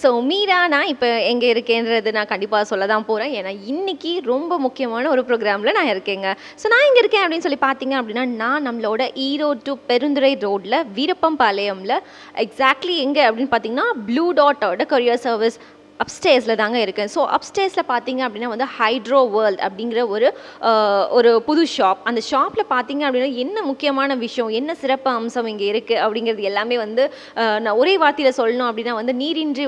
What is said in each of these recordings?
So Meera நான் இப்போ எங்கே இருக்கேன்றது நான் கண்டிப்பாக சொல்ல தான் போகிறேன். ஏன்னா இன்னைக்கு ரொம்ப முக்கியமான ஒரு ப்ரோக்ராமில் நான் இருக்கேங்க. ஸோ நான் எங்கே இருக்கேன் அப்படின்னு சொல்லி பார்த்தீங்க அப்படின்னா, நான் நம்மளோட ஈரோடு டு பெருந்துறை ரோட்டில் வீரப்பம்பாளையமில் எக்ஸாக்ட்லி எங்கே அப்படின்னு பார்த்தீங்கன்னா, ப்ளூ டாட்டோட கொரியர் சர்வீஸ் அப்ஸ்டேர்ஸில் தாங்க இருக்கேன். ஸோ அப்ஸ்டேர்ஸில் பார்த்தீங்க அப்படின்னா வந்து ஹைட்ரோ வேர்ல்ட் அப்படிங்கிற ஒரு புது ஷாப். அந்த ஷாப்பில் பார்த்தீங்க அப்படின்னா என்ன முக்கியமான விஷயம், என்ன சிறப்பு அம்சம் இங்கே இருக்குது அப்படிங்கிறது எல்லாமே வந்து நான் ஒரே வார்த்தையில் சொல்லணும் அப்படின்னா வந்து நீரின்றி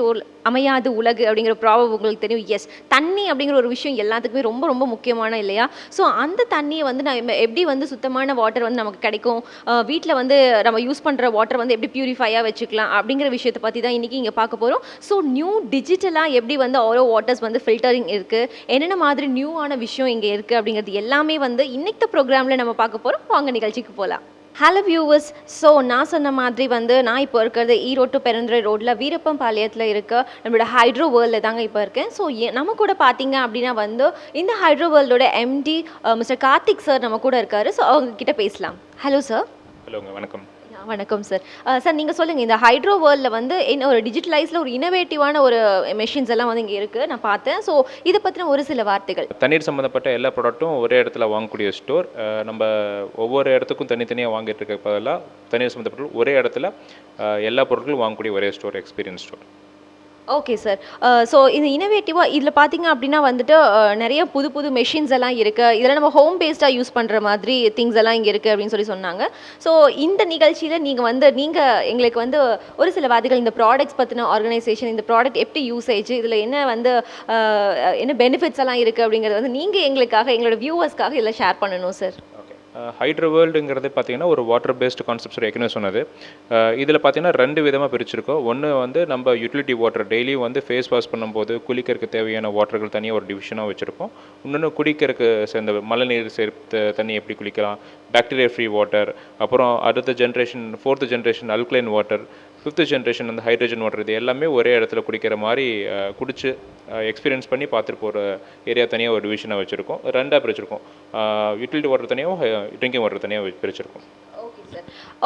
அமையாது உலகு அப்படிங்கிற ப்ராப்ளம் உங்களுக்கு தெரியும். எஸ், தண்ணி அப்படிங்கிற ஒரு விஷயம் எல்லாத்துக்குமே ரொம்ப ரொம்ப முக்கியமான இல்லையா? ஸோ அந்த தண்ணியை வந்து நான் எப்படி வந்து சுத்தமான வாட்டர் வந்து நமக்கு கிடைக்கும், வீட்டில் வந்து நம்ம யூஸ் பண்ணுற வாட்டர் வந்து எப்படி பியூரிஃபையாக வச்சுக்கலாம் அப்படிங்கிற விஷயத்தை பற்றி தான் இன்றைக்கி இங்கே பார்க்க போகிறோம். ஸோ நியூ டிஜிட்டலாக எப்படி வந்து ஆரோ வாட்டர்ஸ் வந்து ஃபில்டரிங் இருக்குது, என்னென்ன மாதிரி நியூவான விஷயம் இங்கே இருக்குது அப்படிங்கிறது எல்லாமே வந்து இன்னைக்கு ப்ரோக்ராமில் நம்ம பார்க்க போகிறோம். வாங்க நிகழ்ச்சிக்கு போகலாம். Hello viewers. ஸோ நான் சொன்ன மாதிரி வந்து நான் இப்போ இருக்கிறது ஈரோடு டு பெருந்துறை ரோட்டில் வீரப்பம்பாளையத்தில் இருக்க நம்மளோட ஹைட்ரோ வேர்ல்டில் தாங்க இப்போ இருக்கேன். ஸோ நம்ம கூட பார்த்தீங்க அப்படின்னா வந்து இந்த ஹைட்ரோ வேர்ல்டோட எம்டி மிஸ்டர் கார்த்திக் சார் நம்ம கூட இருக்கார். ஸோ அவங்க கிட்ட பேசலாம். Hello sir. ஹலோங்க, வணக்கம். வணக்கம் சார். சார் நீங்கள் சொல்லுங்கள், இந்த ஹைட்ரோ வேர்ல்டில் வந்து என்ன ஒரு டிஜிட்டலைஸில் ஒரு இனோவேட்டிவான ஒரு மெஷின்ஸ் எல்லாம் வந்து இங்கே இருக்குது, நான் பார்த்தேன். ஸோ இதை பற்றின ஒரு சில வார்த்தைகள். தண்ணீர் சம்மந்தப்பட்ட எல்லா ப்ராடக்ட்டும் ஒரே இடத்துல வாங்கக்கூடிய ஸ்டோர். நம்ம ஒவ்வொரு இடத்துக்கும் தனித்தனியாக வாங்கிட்டு இருக்க பதிலாக தண்ணீர் சம்மந்தப்பட்ட ஒரே இடத்துல எல்லா பொருட்களும் வாங்கக்கூடிய ஒரே store, experience store. Okay sir. So இது இனோவேட்டிவாக இதில் பார்த்தீங்க அப்படின்னா வந்துட்டு நிறைய புது புது மெஷின்ஸ் எல்லாம் இருக்குது. இதெல்லாம் நம்ம ஹோம் பேஸ்டாக யூஸ் பண்ணுற மாதிரி திங்ஸ் எல்லாம் இங்கே இருக்குது அப்படின்னு சொல்லி சொன்னாங்க. ஸோ இந்த நிகழ்ச்சியில் நீங்கள் எங்களுக்கு வந்து ஒரு சில வார்த்தைகள் இந்த ப்ராடக்ட்ஸ் பற்றின ஆர்கனைசேஷன், இந்த ப்ராடக்ட் எப்படி யூசேஜ், இதில் என்ன வந்து என்ன பெனிஃபிட்ஸ் எல்லாம் இருக்குது அப்படிங்கிறது வந்து நீங்கள் எங்களுக்காக, எங்களோட வியூவர்ஸ்க்காக இதில் ஷேர் பண்ணணும் சார். ஹைட்ரோ வேர்ல்டுங்கிறது பார்த்தீங்கன்னா ஒரு வாட்டர் பேஸ்டு கான்செப்ட்ஸ் ஏற்கனவே சொன்னது. இதில் பார்த்தீங்கன்னா 2 விதமாக பிரிச்சிருக்கோம். ஒன்று வந்து நம்ம யூட்டிலிட்டி வாட்டர் டெய்லியும் வந்து ஃபேஸ் வாஷ் பண்ணும்போது குளிக்கிறதுக்கு தேவையான வாட்டர்கள் தனியாக ஒரு டிவிஷனாக வச்சுருக்கோம். இன்னொன்று குடிக்கிறதுக்கு சேர்ந்த மழைநீர் சேர்த்த தண்ணி எப்படி குளிக்கலாம், பாக்டீரியா ஃப்ரீ வாட்டர், அப்புறம் அடுத்த generation 4th generation alkaline water, 5th generation அந்த ஹைட்ரஜன் வாட்டர், இது எல்லாமே ஒரே இடத்துல குடிக்கிற மாதிரி குடிச்சு எக்ஸ்பீரியன்ஸ் பண்ணி பார்த்துட்டு போகிற ஏரியா தனியாக ஒரு டிவிஷனாக வச்சுருக்கோம். 2ஆக பிரிச்சிருக்கோம். யூட்டிலிட்டி வாட்டர் தனியாகவும் ட்ரிங்கிங் வாட்டர் தனியாக பிரிச்சிருக்கோம்.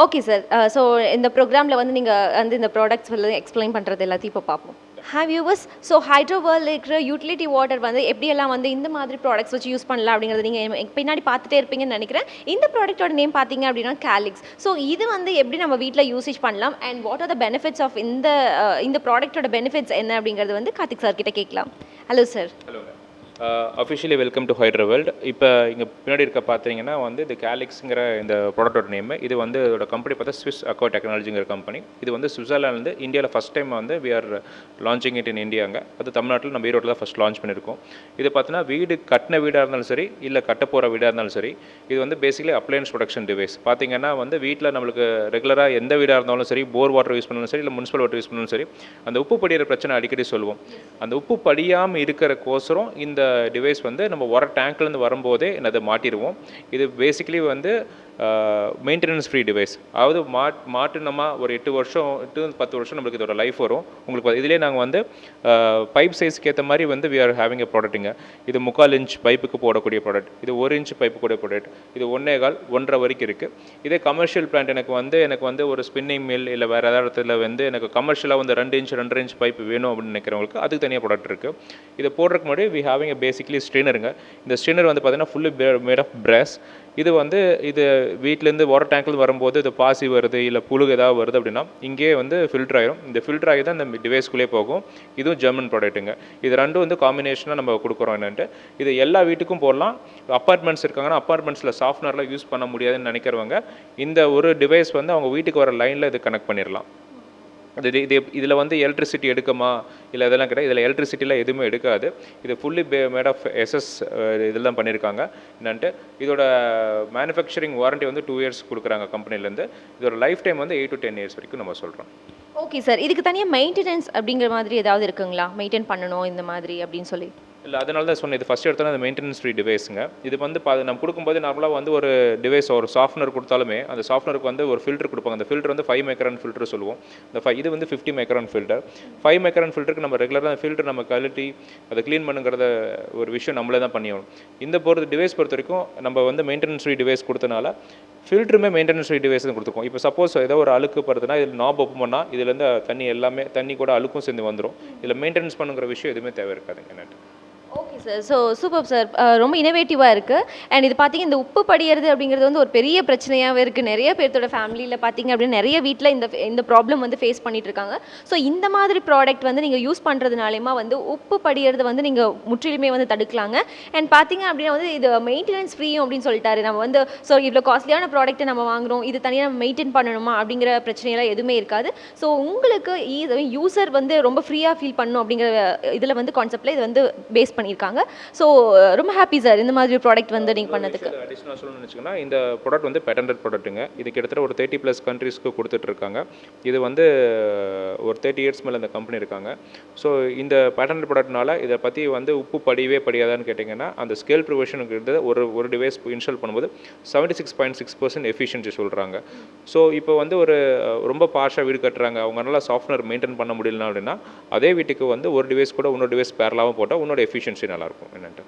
Okay sir. ஸோ இந்த ப்ரோக்ராமில் வந்து நீங்கள் வந்து இந்த ப்ராடக்ட்ஸ் வந்து எக்ஸ்பிளைன் பண்ணுறது எல்லாத்தையும் இப்போ பார்ப்போம். Have viewers. ஸோ ஹைட்ரோ வேர்ல்டில் இருக்கிற யூட்டிலிட்டி வாட்டர் வந்து எப்படியெல்லாம் வந்து இந்த மாதிரி ப்ராடக்ட்ஸ் வச்சு யூஸ் பண்ணலாம் அப்படிங்கிறது நீங்கள் பின்னாடி பார்த்துட்டே இருப்பீங்கன்னு நினைக்கிறேன். இந்த ப்ராடக்ட்டோட நேம் பார்த்தீங்க அப்படின்னா கேலிக்ஸ். ஸோ இது வந்து எப்படி நம்ம வீட்டில் யூசேஜ் பண்ணலாம் and what are the benefits of இந்த ப்ராடக்ட்டோட பெனிஃபிட்ஸ் என்ன அப்படிங்கிறது வந்து கார்த்திக் சார் கிட்ட கேட்கலாம். Hello sir. ஹலோங்க. Officially welcome to hydro world. இப்போ இங்கே பின்னாடி இருக்க பார்த்தீங்கன்னா வந்து இது கேலிக்ஸுங்கிற இந்த ப்ராடக்டோட நேம். இது வந்து இதோட கம்பெனி பார்த்தா ஸ்விஸ் அக்வா டெக்னாலஜிங்கிற கம்பெனி. இது வந்து சுவிட்சர்லாந்து இந்தியாவில் ஃபஸ்ட் டைம் வந்து we are launching it in இந்தியாங்க. அது தமிழ்நாட்டில் நம்ம ஈரோட்டில் தான் ஃபஸ்ட் லான்ச் பண்ணியிருக்கோம். இது பார்த்தீங்கன்னா வீடு கட்டின வீடாக இருந்தாலும் சரி, இல்லை கட்ட போகிற வீடாக இருந்தாலும் சரி, இது வந்து பேசிக்கலி அப்ளையன்ஸ் ப்ரொடக்ஷன் டிவைஸ். பார்த்தீங்கன்னா வந்து வீட்டில் நம்மளுக்கு ரெகுலராக எந்த வீடாக இருந்தாலும் சரி, போர் வாட்டர் யூஸ் பண்ணாலும் சரி, இல்லை முனிசிபல் வாட்டர் யூஸ் பண்ணாலும் சரி, அந்த உப்பு படிக்கிற பிரச்சனை அடிக்கடி சொல்லுவோம். அந்த உப்பு படியாமல் இருக்கிறக்கோசரம் இந்த டிவைஸ் வந்து நம்ம வர டேங்க்லேருந்து வரும்போதே அதை மாட்டிடுவோம். இது பேசிக்கலி வந்து மெயின்டெனன்ஸ் ஃப்ரீ டிவைஸ். அதாவது மாட்டினோமா ஒரு 8 வருஷம் 10 வருஷம் நம்மளுக்கு இதோட லைஃப் வரும். உங்களுக்கு இதிலே நாங்கள் வந்து பைப் சைஸ்க்கு ஏற்ற மாதிரி வந்து வி ஆர் ஹேவிங் எ ப்ராடக்ட்டுங்க. இது 3/4 இன்ச் பைப்புக்கு போடக்கூடிய ப்ராடக்ட், இது 1 இன்ச் பைப்பு கூட ப்ராடக்ட், இது 1.25 1.5 வரைக்கும் இருக்குது. இதே கமர்ஷியல் பிளான்ட் எனக்கு வந்து ஒரு ஸ்பின்னிங் மில் இல்லை வேறு ஏதாவது இடத்துல வந்து எனக்கு கமர்ஷியலாக வந்து 2 இன்ச் 2.5 இன்ச் பைப் வேணும் அப்படின்னு நினைக்கிறவங்களுக்கு அதுக்கு தனியாக ப்ராடக்ட் இருக்குது. இதை போடுறதுக்கு முன்னாடி வி ஹேவிங் எ பேசிக்லி ஸ்ட்ரெயினருங்க. இந்த ஸ்ட்ரெயினர் வந்து பார்த்தீங்கன்னா ஃபுல்லி மேட் ஆஃப் பிராஸ். இது வீட்டிலேருந்து வாட்டர் டேங்க்லேருந்து வரும்போது இது பாசி வருது இல்லை புழு ஏதாவது வருது அப்படின்னா இங்கே வந்து ஃபில்டர் ஆயிரும். இந்த ஃபில்டர் ஆகி தான் இந்த டிவைஸ்குள்ளே போகும். இதுவும் ஜெர்மன் ப்ராடக்ட்டுங்க. இது ரெண்டும் வந்து காம்பினேஷனாக நம்ம கொடுக்குறோம். என்னென்ட்டு இது எல்லா வீட்டுக்கும் போடலாம். அப்பார்ட்மெண்ட்ஸ் இருக்காங்கன்னா அப்பார்ட்மெண்ட்ஸில் சாஃப்ட்வேர்லாம் யூஸ் பண்ண முடியாதுன்னு நினைக்கிறவங்க இந்த ஒரு டிவைஸ் வந்து அவங்க வீட்டுக்கு வர லைனில் இது கனெக்ட் பண்ணிடலாம். இதில் வந்து எலக்ட்ரிசிட்டி எடுக்குமா இல்லை இதெல்லாம் கிடையாது. இதில் எலக்ட்ரிசிட்டிலாம் எதுவுமே எடுக்காது. இது ஃபுல்லி மேட் ஆஃப் எஸ்எஸ் இதில் தான் பண்ணியிருக்காங்க. என்னன்ட்டு இதோட மேனுஃபேக்சரிங் வாரண்ட்டி வந்து 2 இயர்ஸ் கொடுக்குறாங்க கம்பெனிலேருந்து. இதோட லைஃப் டைம் வந்து 8 to 10 இயர்ஸ் வரைக்கும் நம்ம சொல்கிறோம். Okay sir. இதுக்கு தனியாக மெயின்டெனன்ஸ் அப்படிங்கிற மாதிரி ஏதாவது இருக்குங்களா, மெயின்டைன் பண்ணணும் இந்த மாதிரி அப்படின்னு சொல்லி? இல்லை, அதனால தான் சொன்னேன். இது ஃபஸ்ட் எடுத்தோன்னா அந்த மெயின்டெனன்ஸ் ஃப்ரீ டிவைஸுங்க. இது வந்து நம்ம கொடுக்கும்போது நார்மலாக வந்து ஒரு டிவைஸ் ஒரு சாஃப்ட்வேர் கொடுத்தாலுமே அந்த சாஃப்ட்வேருக்கு வந்து ஒரு ஃபில்டர் கொடுப்பாங்க. அந்த ஃபில்டர் வந்து 5 மைக்ரான் ஃபில்டர் சொல்லுவோம். இது வந்து 50 மைக்ரான் ஃபில்டர். 5 மைக்ரான் ஃபில்டருக்கு நம்ம ரெகுலராக அந்த ஃபில்டர் நம்ம கழட்டி அதை க்ளீன் பண்ணுங்கிறத ஒரு விஷயம் நம்மளே தான் பண்ணியாகணும். இந்த டிவைஸ் பொறுத்த வரைக்கும் நம்ம வந்து மெயின்டெனன்ஸ் ஃப்ரீ டிவைஸ் கொடுத்தனால ஃபில்டருமே மெயின்டெனன்ஸ் ஃப்ரீ டிவைஸ் தான் கொடுத்துருக்கோம். இப்போ சப்போஸ் ஏதோ ஒரு அழுக்கு படுதுன்னா இதில் நாப் ஓப்பன் பண்ணால் இதுலேருந்து தண்ணி எல்லாமே தண்ணி கூட அழுக்கும் சேர்ந்து வந்துடும். இதில் மெயின்டெனன்ஸ் பண்ணுங்கிற விஷயம் எதுவுமே தேவை இருக்காதுங்க என்னட்டு. Okay sir. So super sir. ரொம்ப இனோவேட்டிவாக இருக்குது. அண்ட் இது பார்த்தீங்க இந்த உப்பு படியிறது அப்படிங்கிறது வந்து ஒரு பெரிய பிரச்சனையாகவே இருக்குது. நிறைய பேர்த்தோட ஃபேமிலியில் பார்த்தீங்க அப்படின்னா நிறைய வீட்டில் இந்த ப்ராப்ளம் வந்து ஃபேஸ் பண்ணிட்டு இருக்காங்க. ஸோ இந்த மாதிரி ப்ராடக்ட் வந்து நீங்கள் யூஸ் பண்ணுறதுனாலேயுமா வந்து உப்பு படியிறது வந்து நீங்கள் முற்றிலுமே வந்து தடுக்கலாங்க. அண்ட் பார்த்தீங்க அப்படின்னா வந்து இது மெயின்டெனன்ஸ் ஃப்ரீயும் அப்படின்னு சொல்லிட்டாரு. நம்ம வந்து ஸோ இவ்வளோ காஸ்ட்லியான ப்ராடக்ட்டை நம்ம வாங்குறோம், இது தனியாக நம்ம மெயின்டைன் பண்ணணுமா அப்படிங்கிற பிரச்சனையெல்லாம் எதுவுமே இருக்காது. ஸோ உங்களுக்கு யூசர் வந்து ரொம்ப ஃப்ரீயாக ஃபீல் பண்ணணும் அப்படிங்கிற இதில் வந்து கான்செப்டில் இது வந்து பேஸ் பண்ணியிருக்காங்க. ஸோ ரொம்ப ஹாப்பி சார் இந்த மாதிரி ப்ராடக்ட் வந்து நீங்கள் பண்ணதுக்கு. அடிஷனலாக சொல்லணும்னு வச்சுக்கோங்கன்னா இந்த ப்ராடக்ட் வந்து பேட்டன்ட் ப்ராடக்ட்டுங்க. இது கிட்டத்தட்ட ஒரு 30+ கண்ட்ரீஸ்க்கு கொடுத்துட்ருக்காங்க. இது வந்து ஒரு 30 இயர்ஸ் மேலே இந்த கம்பெனி இருக்காங்க. ஸோ இந்த பேட்டன்ட் ப்ராடக்ட்னால இதை பற்றி வந்து உப்பு படியவே படியாதான்னு கேட்டிங்கன்னா அந்த ஸ்கேல் ப்ரிவர்ஷனுக்கு ஒரு டிவைஸ் இன்ஸ்டால் பண்ணும்போது 76.6% எஃபிஷியன்சி சொல்கிறாங்க. ஸோ இப்போ வந்து ஒரு ரொம்ப பார்ஷாக வீடு கட்டுறாங்க, அவங்களால சாஃப்ட்வேர் மெயின்டைன் பண்ண முடியலனா அப்படின்னா அதே வீட்டுக்கு வந்து ஒரு டிவைஸ் கூட இன்னொரு டிவைஸ் பேரலாகவும் போட்டால் உன்னோட எஃபிஷியன்சி நல்லாயிருக்கும் என்னென்ட்டு.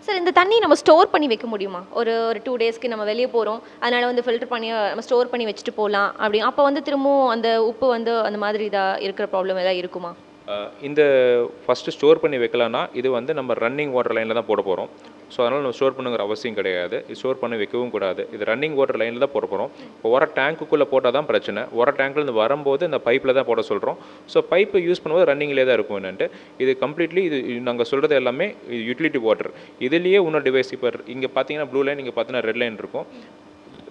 சார் இந்த தண்ணி நம்ம ஸ்டோர் பண்ணி வைக்க முடியுமா? ஒரு 2 டேஸ்க்கு நம்ம வெளியே போகிறோம், அதனால் வந்து ஃபில்டர் பண்ணி நம்ம ஸ்டோர் பண்ணி வச்சுட்டு போகலாம் அப்படி அப்போ வந்து திரும்பவும் அந்த உப்பு வந்து அந்த மாதிரி இதாக இருக்கிற ப்ராப்ளம் எதாவது இருக்குமா? இந்த ஃபஸ்ட்டு ஸ்டோர் பண்ணி வைக்கலான்னா இது வந்து நம்ம ரன்னிங் வாட்டர் லைனில் தான் போட போகிறோம். ஸோ அதனால் நம்ம ஸ்டோர் பண்ணுங்கிற அவசியம் கிடையாது. இது ஸ்டோர் பண்ணி வைக்கவும் கூடாது. இது ரன்னிங் வாட்டர் லைனில் தான் போட போகிறோம். இப்போ வர டேங்க்குள்ளே போட்டால் தான் பிரச்சனை. வர டேங்க்லேருந்து வரும்போது இந்த பைப்பில் தான் போட சொல்கிறோம். ஸோ பைப்பை யூஸ் பண்ணும்போது ரன்னிங்லேயே தான் இருக்கும் என்னென்ட்டு. இது கம்ப்ளீட்லி இது நாங்கள் சொல்கிறது எல்லாமே யூட்டிலிட்டி வாட்டர். இதுலேயே இன்னொரு டிவைஸ் இப்போ இங்கே பார்த்தீங்கன்னா ப்ளூ லைன், இங்கே பார்த்தீங்கன்னா ரெட் லைன் இருக்கும்.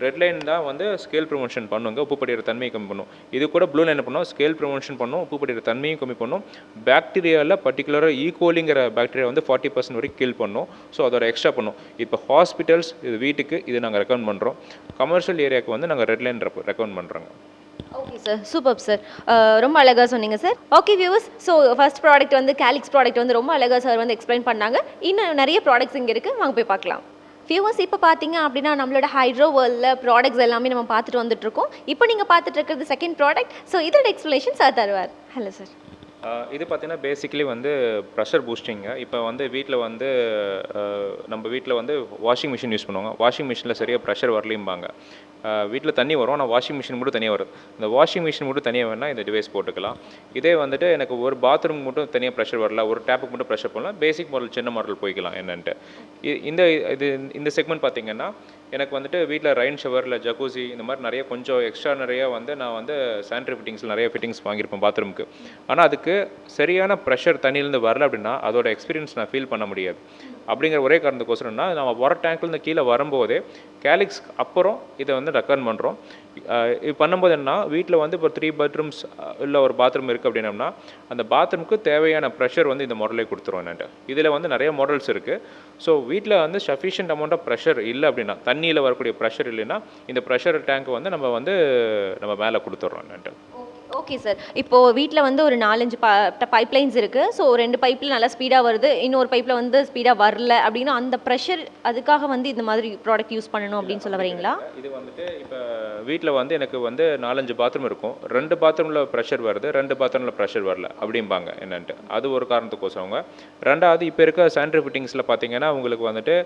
ரெட் லைன் தான் வந்து ஸ்கேல் ப்ரிவென்ஷன் பண்ணுங்க, உப்பு படிக்கிற தன்மையை கம்மி பண்ணும். இது கூட ப்ளூ லைன் பண்ணும், ஸ்கேல் ப்ரிவென்ஷன் பண்ணும், உப்பு படிக்கிற தன்மையும் கம்மி பண்ணும். பாக்டீரியாவில் பர்டிகுலராக ஈகோலிங்கிற பாக்டீரியா வந்து 40% வரைக்கும் கில் பண்ணும். ஸோ அதோட எக்ஸ்ட்ரா பண்ணும். இப்போ ஹாஸ்பிட்டல்ஸ் இது வீட்டுக்கு இது நாங்கள் ரெக்கமெண்ட் பண்ணுறோம். கமர்ஷியல் ஏரியாவுக்கு வந்து நாங்கள் ரெட் லைன் ரெக்கமெண்ட் பண்ணுறோங்க. Okay sir, super sir. ரொம்ப அழகாக சொன்னீங்க sir. Okay viewers, so first product வந்து கேலிக்ஸ் ப்ராடக்ட் வந்து ரொம்ப அழகாக சார் வந்து எக்ஸ்பிளைன் பண்ணாங்க. இன்னும் நிறைய ப்ராடக்ட்ஸ் இங்கே இருக்குது, வாங்க போய் பார்க்கலாம். வியூவர்ஸ், இப்போ பார்த்தீங்க அப்படின்னா நம்மளோட ஹைட்ரோ வேர்ல்டில் ப்ராடக்ட்ஸ் எல்லாமே நம்ம பார்த்துட்டு வந்துட்டுருக்கோம். இப்போ நீங்கள் பார்த்துட்டு இருக்கிறது செகண்ட் ப்ராடக்ட். ஸோ இதோட எக்ஸ்ப்ளனேஷன் சார் தருவார். Hello sir. இது பார்த்தீங்கன்னா பேசிக்கலி வந்து ப்ரெஷர் பூஸ்டிங்க. இப்போ வந்து வீட்டில் வந்து நம்ம வீட்டில் வந்து வாஷிங் மிஷின் யூஸ் பண்ணுவாங்க. வாஷிங் மிஷினில் சரியாக ப்ரெஷர் வரலையும்பாங்க. வீட்டில் தண்ணி வரும், ஆனால் வாஷிங் மிஷின் மட்டும் தனியாக வருது. இந்த வாஷிங் மிஷின் மட்டும் தனியாக வேணால் இந்த டிவைஸ் போட்டுக்கலாம். இதே வந்துட்டு எனக்கு ஒரு பாத்ரூம் மட்டும் தனியாக ப்ரெஷர் வரல, ஒரு டேப்புக்கு மட்டும் ப்ரெஷர் பண்ணலாம், பேசிக் மாடல் சின்ன மாடல் போய்க்கலாம் என்னன்ட்டு. இந்த செக்மெண்ட் பார்த்தீங்கன்னா எனக்கு வந்துட்டு வீட்டில் ரைன் ஷவர் இல்லை ஜக்கூசி இந்த மாதிரி நிறைய கொஞ்சம் எக்ஸ்ட்ரா நிறையா வந்து நான் வந்து சானிட்டரி ஃபிட்டிங்ஸில் நிறைய ஃபிட்டிங்ஸ் வாங்கியிருப்பேன் பாத்ரூமுக்கு. ஆனால் அதுக்கு சரியான ப்ரெஷர் தண்ணியிலேருந்து வரல அப்படின்னா அதோட எக்ஸ்பீரியன்ஸ் நான் ஃபீல் பண்ண முடியாது. அப்படிங்கிற ஒரே காரணத்துக்கோசரம்னா நம்ம வர டேங்க்லேருந்து கீழே வரும்போதே கேலிக்ஸ் அப்புறம் இதை வந்து ரெக்கமெண்ட் பண்ணுறோம். இது பண்ணும்போது என்ன, வீட்டில் வந்து இப்போ 3 பெட்ரூம்ஸ் இல்லை ஒரு பாத்ரூம் இருக்குது அப்படின்னம்னா அந்த பாத்ரூமுக்கு தேவையான ப்ரெஷர் வந்து இந்த மாடலே கொடுத்துருவோம் என்னட்டு. இதில் வந்து நிறைய மாடல்ஸ் இருக்குது. ஸோ வீட்டில் வந்து சஃபிஷியன்ட் அமௌண்ட் ஆஃப் ப்ரெஷர் இல்லை அப்படின்னா, தண்ணியில் வரக்கூடிய ப்ரெஷர் இல்லைன்னா இந்த ப்ரெஷர் டேங்க் வந்து நம்ம மேலே கொடுத்துட்றோம் என்னட்டு. Okay sir. இப்போது வீட்டில் வந்து ஒரு 4-5 பைப் லைன்ஸ் இருக்குது. ஸோ 2 பைப்பில் நல்லா ஸ்பீடாக வருது, இன்னொரு பைப்பில் வந்து ஸ்பீடாக வரல அப்படின்னா அந்த ப்ரெஷர் அதுக்காக வந்து இந்த மாதிரி ப்ராடக்ட் யூஸ் பண்ணணும் அப்படின்னு சொல்ல வரீங்களா? இது வந்துட்டு இப்போ வீட்டில் வந்து எனக்கு வந்து 4-5 பாத்ரூம் இருக்கும். 2 பாத்ரூமில் ப்ரெஷர் வருது, 2 பாத்ரூமில் ப்ரெஷர் வரல அப்படிம்பாங்க என்னன்ட்டு. அது ஒரு காரணத்துக்கோசவங்க. ரெண்டாவது இப்போ இருக்க சானிட்டரி ஃபிட்டிங்ஸில் பார்த்தீங்கன்னா உங்களுக்கு வந்துட்டு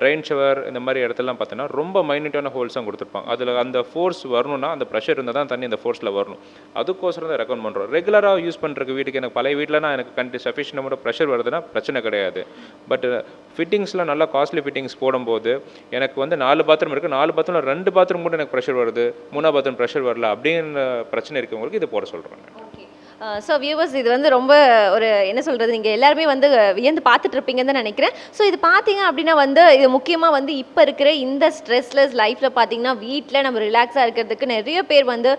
ரெயின் ஷவர் இந்த மாதிரி இடத்துலலாம் பார்த்தீங்கன்னா ரொம்ப மைன்யூட்டான ஹோல்ஸாக கொடுத்துருப்பாங்க. அதில் அந்த ஃபோர்ஸ் வரணும்னா அந்த ப்ரெஷர் இருந்தால் தான் தண்ணி அந்த ஃபோர்ஸில் வரணும். அதுக்கோசரம் தான் ரெக்கமெண்ட் பண்ணுறோம். ரெகுலராக யூஸ் பண்ணுறக்கு வீட்டுக்கு எனக்கு பழைய வீட்டில்னா எனக்கு சஃபிஷியன்ட் அமௌண்ட் ப்ரெஷர் வருதுன்னா பிரச்சனை கிடையாது. பட் ஃபிட்டிங்ஸ்லாம் நல்லா காஸ்ட்லி ஃபிட்டிங்ஸ் போடும்போது எனக்கு வந்து 4 பாத்ரூம் இருக்குது, 4 பாத்ரூமில் 2 பாத்ரூம் கூட எனக்கு ப்ரெஷர் வருது, 3ஆவது பாத்ரூம் ப்ரெஷர் வரல அப்படின்னு பிரச்சனை இருக்கவங்களுக்கு இது போட சொல்கிறேன். ஸோ வியூவர்ஸ், இது வந்து ரொம்ப ஒரு என்ன சொல்கிறது, நீங்கள் எல்லாருமே வந்து வியந்து பார்த்துட்ருப்பீங்கன்னு தான் நினைக்கிறேன். ஸோ இது பார்த்தீங்க அப்படின்னா வந்து இது முக்கியமாக வந்து இப்போ இருக்கிற இந்த ஸ்ட்ரெஸ்லெஸ் லைஃப்பில் பார்த்தீங்கன்னா வீட்டில் நம்ம ரிலாக்ஸாக இருக்கிறதுக்கு நிறைய பேர் வந்து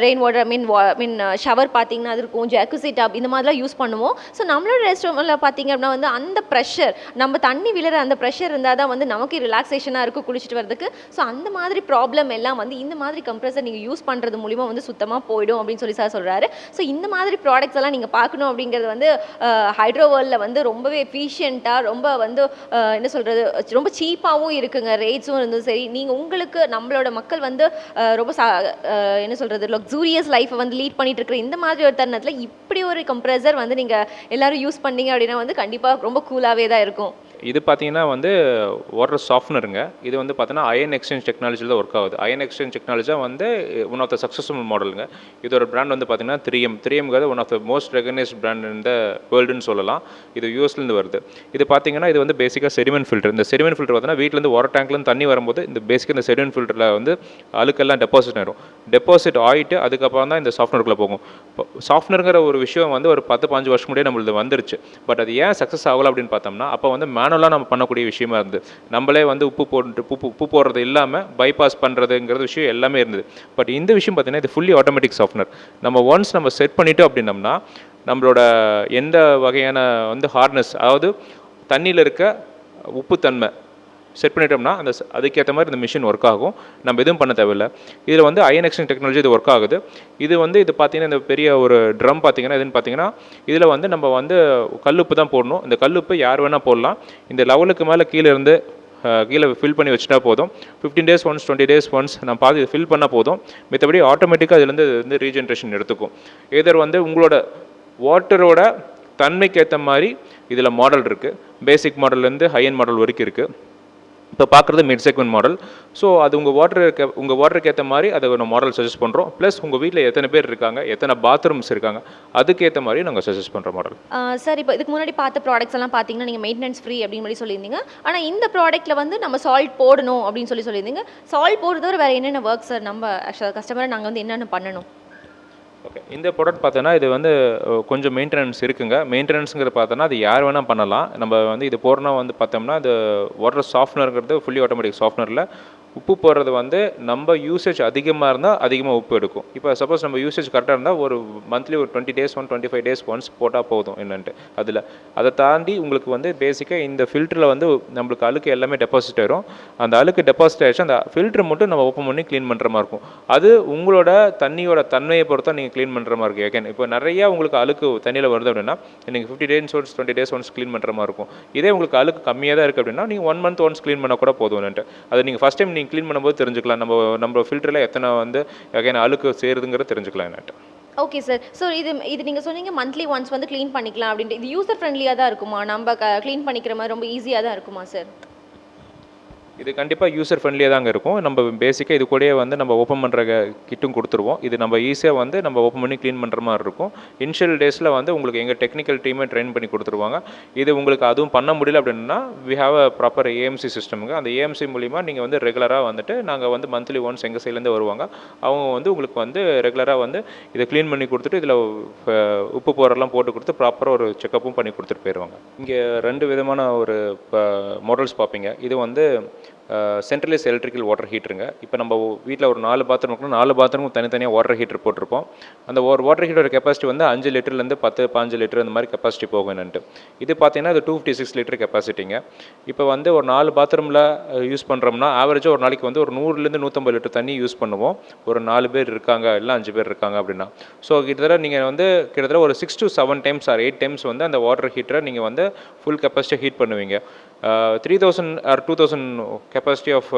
ரெயின் வாட்டர் மீன் ஷவர் பார்த்தீங்கன்னா அது இருக்கும், ஜாக்குசி டாப் இந்த மாதிரிலாம் யூஸ் பண்ணுவோம். ஸோ நம்மளோட ரெஸ்டாரண்ட்டில் பார்த்தீங்க அப்படின்னா வந்து அந்த ப்ரெஷர், நம்ம தண்ணி விழுற அந்த ப்ரெஷர் இருந்தால் தான் வந்து நமக்கு ரிலாக்ஸேஷனாக இருக்கும் குளிச்சுட்டு வரதுக்கு. ஸோ அந்த மாதிரி ப்ராப்ளம் எல்லாம் வந்து இந்த மாதிரி கம்ப்ரஸர் நீங்கள் யூஸ் பண்ணுறது மூலிமா வந்து சுத்தமாக போயிடும் அப்படின்னு சொல்லி சார் சொல்கிறாரு. ஸோ இந்த மாதிரி ப்ராடக்ட்ஸ் எல்லாம் நீங்கள் பார்க்கணும் அப்படிங்கிறது வந்து ஹைட்ரோ வேர்ல்டில் வந்து ரொம்பவே எஃபிஷியண்ட்டாக ரொம்ப வந்து என்ன சொல்கிறது ரொம்ப சீப்பாகவும் இருக்குங்க. ரேட்ஸும் இருந்தும் சரி, நீங்கள் உங்களுக்கு நம்மளோட மக்கள் வந்து ரொம்ப என்ன சொல்கிறது லக்ஸூரியஸ் லைஃப்பை வந்து லீட் பண்ணிட்டு இருக்கிற இந்த மாதிரி ஒரு தருணத்தில் இப்படி ஒரு கம்ப்ரஸர் வந்து நீங்கள் எல்லோரும் யூஸ் பண்ணீங்க அப்படின்னா வந்து கண்டிப்பாக ரொம்ப கூலாகவே தான் இருக்கும். இது பார்த்தீங்கன்னா வந்து வாட்டர் சாஃப்ட்னருங்க. இது வந்து பார்த்தீங்கன்னா அயன் எக்ஸ்சேஞ்ச் டெக்னாலஜியில் தான் ஒர்க் ஆகுது. அயன் எக்ஸ்சேஞ்ச் டெக்னாலஜியாக வந்து ஒன் ஆஃப் த சக்ஸஸ்ஃபுல் மாடலுங்க. இதோட பிராண்ட் வந்து பார்த்தீங்கன்னா 3M. 3Mங்கிறது one of the most recognised brand in the வேர்ல்டுன்னு சொல்லலாம். இது யூஎஸ்லேருந்து வருது. இது பார்த்தீங்கன்னா இது வந்து பேசிக்காக செடிமெண்ட் ஃபில்டர். இந்த செடிமெண்ட் ஃபில்டர் பார்த்தீங்கன்னா வீட்டிலேருந்து வாட்டர் டேங்க்லேருந்து தண்ணி வரும்போது இந்த பேசிக்காக இந்த செடிமெண்ட் ஃபில்டரில் வந்து அழுக்கெல்லாம் டெபாசிட் ஆயிடும். டெபாசிட் ஆகிட்டு அதுக்கப்புறம் தான் இந்த சாஃப்ட்னருக்குள்ளே போகும். இப்போ சாஃப்ட்னருங்கிற ஒரு விஷயம் வந்து ஒரு 10-15 வருஷம் முன்னாடியே நம்மளுக்கு வந்துருச்சு. பட் அது ஏன் சக்ஸஸ் ஆகலை அப்படின்னு பார்த்தோம்னா, அப்போ வந்து மேனுவலாக நம்ம பண்ணக்கூடிய விஷயமா இருந்தது. நம்மளே வந்து உப்பு போடுறது இல்லாமல் பைபாஸ் பண்ணுறதுங்கிறது விஷயம் எல்லாமே இருந்தது. பட் இந்த விஷயம் பார்த்தீங்கன்னா இது ஃபுல்லி ஆட்டோமேட்டிக் சாஃப்ட்னர். நம்ம செட் பண்ணிட்டோம் அப்படின்னம்னா நம்மளோட எந்த வகையான வந்து ஹார்ட்னஸ், அதாவது தண்ணியில் இருக்க உப்புத்தன்மை செட் பண்ணிட்டோம்னா அதுக்கேற்ற மாதிரி இந்த மிஷின் ஒர்க் ஆகும். நம்ம எதுவும் பண்ண தேவையில்லை. இதில் வந்து அயன் எக்ஸ்சேஞ்ச் டெக்னாலஜி இது ஒர்க் ஆகுது. இது பார்த்தீங்கன்னா இந்த பெரிய ஒரு ட்ரம் பார்த்தீங்கன்னா எதுன்னு பார்த்தீங்கன்னா இதில் வந்து நம்ம வந்து கல்லுப்பு தான் போடணும். இந்த கல்லுப்பு யார் வேணால் போடலாம். இந்த லெவலுக்கு மேலே கீழே ஃபில் பண்ணி வச்சுட்டா போதும். 15 days ஒன்ஸ் 20 days ஒன்ஸ் நம்ம பார்த்து ஃபில் பண்ணால் போதும். மற்றபடி ஆட்டோமேட்டிக்காக இதுலேருந்து வந்து ரீஜென்ரேஷன் எடுத்துக்கும். எதர் வந்து உங்களோட வாட்டரோட தன்மைக்கு ஏற்ற மாதிரி இதில் மாடல் இருக்குது. பேசிக் மாடல்லேருந்து ஹையன் மாடல் வரைக்கும் இருக்குது. இப்போ பார்க்குறது மிட் செக்மெண்ட் மாடல். ஸோ அது உங்கள் வாட்டருக்கு ஏற்ற மாதிரி அதை நம்ம மாடல் சஜஸ்ட் பண்ணுறோம். ப்ளஸ் உங்கள் வீட்டில் எத்தனை பேர் இருக்காங்க, எத்தனை பாத்ரூம்ஸ் இருக்காங்க, அதுக்கேற்ற மாதிரி நாங்கள் சஜஸ்ட் பண்ணுற மாடல். சார், இப்போ இதுக்கு முன்னாடி பார்த்த ப்ராடக்ட்ஸ் எல்லாம் பார்த்தீங்கன்னா நீங்கள் மெயின்டெனன்ஸ் ஃப்ரீ அப்படின்னு மாதிரி சொல்லியிருந்தீங்க. ஆனால் இந்த ப்ராடக்ட்டில் வந்து நம்ம சால்ட் போடணும் அப்படின்னு சொல்லியிருந்தீங்க. சால்ட் போடுறதோட வேறு என்னென்ன ஒர்க் சார் நம்ம கஸ்டமரை நாங்கள் வந்து என்னென்ன பண்ணணும்? ஓகே, இந்த ப்ராடக்ட் பார்த்தோன்னா இது வந்து கொஞ்சம் மெயின்டெனன்ஸ் இருக்குங்க. மெயின்டெனன்ஸுங்கிறது பார்த்தோன்னா அது யார் வேணால் பண்ணலாம். நம்ம வந்து இது போடுறோன்னா வந்து பார்த்தோம்னா அது வாட்டர் சாஃப்ட்னருங்கிறது ஃபுல்லி ஆட்டோமேட்டிக் சாஃப்ட்னரில் உப்பு போடுறது வந்து நம்ம யூசேஜ் அதிகமாக இருந்தால் அதிகமாக உப்பு எடுக்கும். இப்போ சப்போஸ் நம்ம யூசேஜ் கரெக்டாக இருந்தால் ஒரு மந்த்லி ஒரு 20 days 25 days ஒன்ஸ் போட்டால் போதும் என்னன்ட்டு. அதை தாண்டி உங்களுக்கு வந்து பேசிக்காக இந்த ஃபில்டரில் வந்து நம்மளுக்கு அழுக்கு எல்லாமே டெபாசிட் ஆயிரும். அந்த அழுக்கு டெபாசிட் ஆகிடுச்சு அந்த ஃபில்டர் மட்டும் நம்ம ஓப்பன் பண்ணி க்ளீன் பண்ணுற மாதிரி இருக்கும். அது உங்களோட தண்ணியோட தன்மையை பொறுத்தா நீங்கள் க்ளீன் பண்ணுற மாதிரி இருக்கும். ஏகேன் இப்போ நிறையா உங்களுக்கு அழுக்கு தண்ணியில் வருது அப்படின்னா நீங்கள் 50 days once 20 days once clean பண்ணுற மாதிரி இருக்கும். இதே உங்களுக்கு அழுக்கு கம்மியாக தான் இருக்குது அப்படின்னா நீங்கள் 1 month ஒன்ஸ் க்ளீன் பண்ணால் கூட போதும்ன்ட்டு. அது நீங்கள் ஃபஸ்ட் டைம் க்ளீன் பண்ணும்போது தெரிஞ்சுக்கலாம் நம்ம ஃபில்டரில் எத்தனை வந்து அழுக்கு சேருதுங்கிறத தெரிஞ்சுக்கலாம் என்னட்டு. Okay sir. ஸோ இது நீங்கள் சொன்னீங்க மந்த்லி ஒன்ஸ் வந்து க்ளீன் பண்ணிக்கலாம் அப்படின்ட்டு. இது யூசர் ஃப்ரெண்ட்லியாக தான் இருக்குமா? நம்ம க்ளீன் பண்ணிக்கிற மாதிரி ரொம்ப ஈஸியாக தான் இருக்குமா சார்? இது கண்டிப்பாக யூசர் ஃப்ரெண்ட்லியாக தாங்க இருக்கும். நம்ம பேசிக்காக இது கூடயே வந்து நம்ம ஓப்பன் பண்ணுற கிட்டும் கொடுத்துருவோம். இது நம்ம ஈஸியாக வந்து நம்ம ஓப்பன் பண்ணி க்ளீன் பண்ணுற மாதிரி இருக்கும். இனிஷியல் டேஸில் வந்து உங்களுக்கு எங்கள் டெக்னிக்கல் டீமே ட்ரெயின் பண்ணி கொடுத்துருவாங்க. இது உங்களுக்கு அதுவும் பண்ண முடியல அப்படின்னா we have a proper AMC சிஸ்டமுங்க. அந்த ஏஎம்சி மூலிமா நீங்கள் வந்து ரெகுலராக வந்துட்டு நாங்கள் வந்து மந்த்லி ஒன்ஸ் எங்கள் சைட்லேருந்து வருவாங்க. அவங்க வந்து உங்களுக்கு வந்து ரெகுலராக வந்து இதை க்ளீன் பண்ணி கொடுத்துட்டு இதில் உப்பு போரெல்லாம் போட்டு கொடுத்து ப்ராப்பராக ஒரு செக்கப்பும் பண்ணி கொடுத்துட்டு போயிடுவாங்க. இங்கே 2 விதமான ஒரு மாடல்ஸ் பார்ப்பீங்க. இது வந்து சென்ட்ரலைஸ் எலக்ட்ரிக்கல் வாட்டர் ஹீட்டருங்க. இப்போ நம்ம வீட்டில் ஒரு 4 பாத்ரூம் இருக்குன்னா 4 பாத்ரூமும் தனித்தனியாக வாட்டர் ஹீட்டர் போட்டிருப்போம். அந்த ஒரு வாட்டர் ஹீட்டரோட கெப்பாசிட்டி வந்து 5 லிட்டர்லேருந்து 10-15 லிட்டர் அந்த மாதிரி கெப்பாசிட்டி போகும் என்னன்ட்டு. இது பார்த்தீங்கன்னா அது 256 லிட்டர் கெப்பாசிட்டிங்க. இப்போ வந்து ஒரு 4 பாத்ரூமில் யூஸ் பண்ணுறோம்னா ஆவரேஜாக ஒரு நாளைக்கு வந்து ஒரு 100லேருந்து 150 லிட்டர் தண்ணி யூஸ் பண்ணுவோம். ஒரு 4 பேர் இருக்காங்க இல்லை 5 பேர் இருக்காங்க அப்படின்னா. ஸோ நீங்கள் வந்து கிட்டத்தட்ட ஒரு 6 to 7 times or 8 times வந்து அந்த வாட்டர் ஹீட்டரை நீங்கள் வந்து ஃபுல் கெப்பாசிட்டியாக ஹீட் பண்ணுவீங்க. 3000 or 2000 கெப்பாசிட்டி ஆஃப்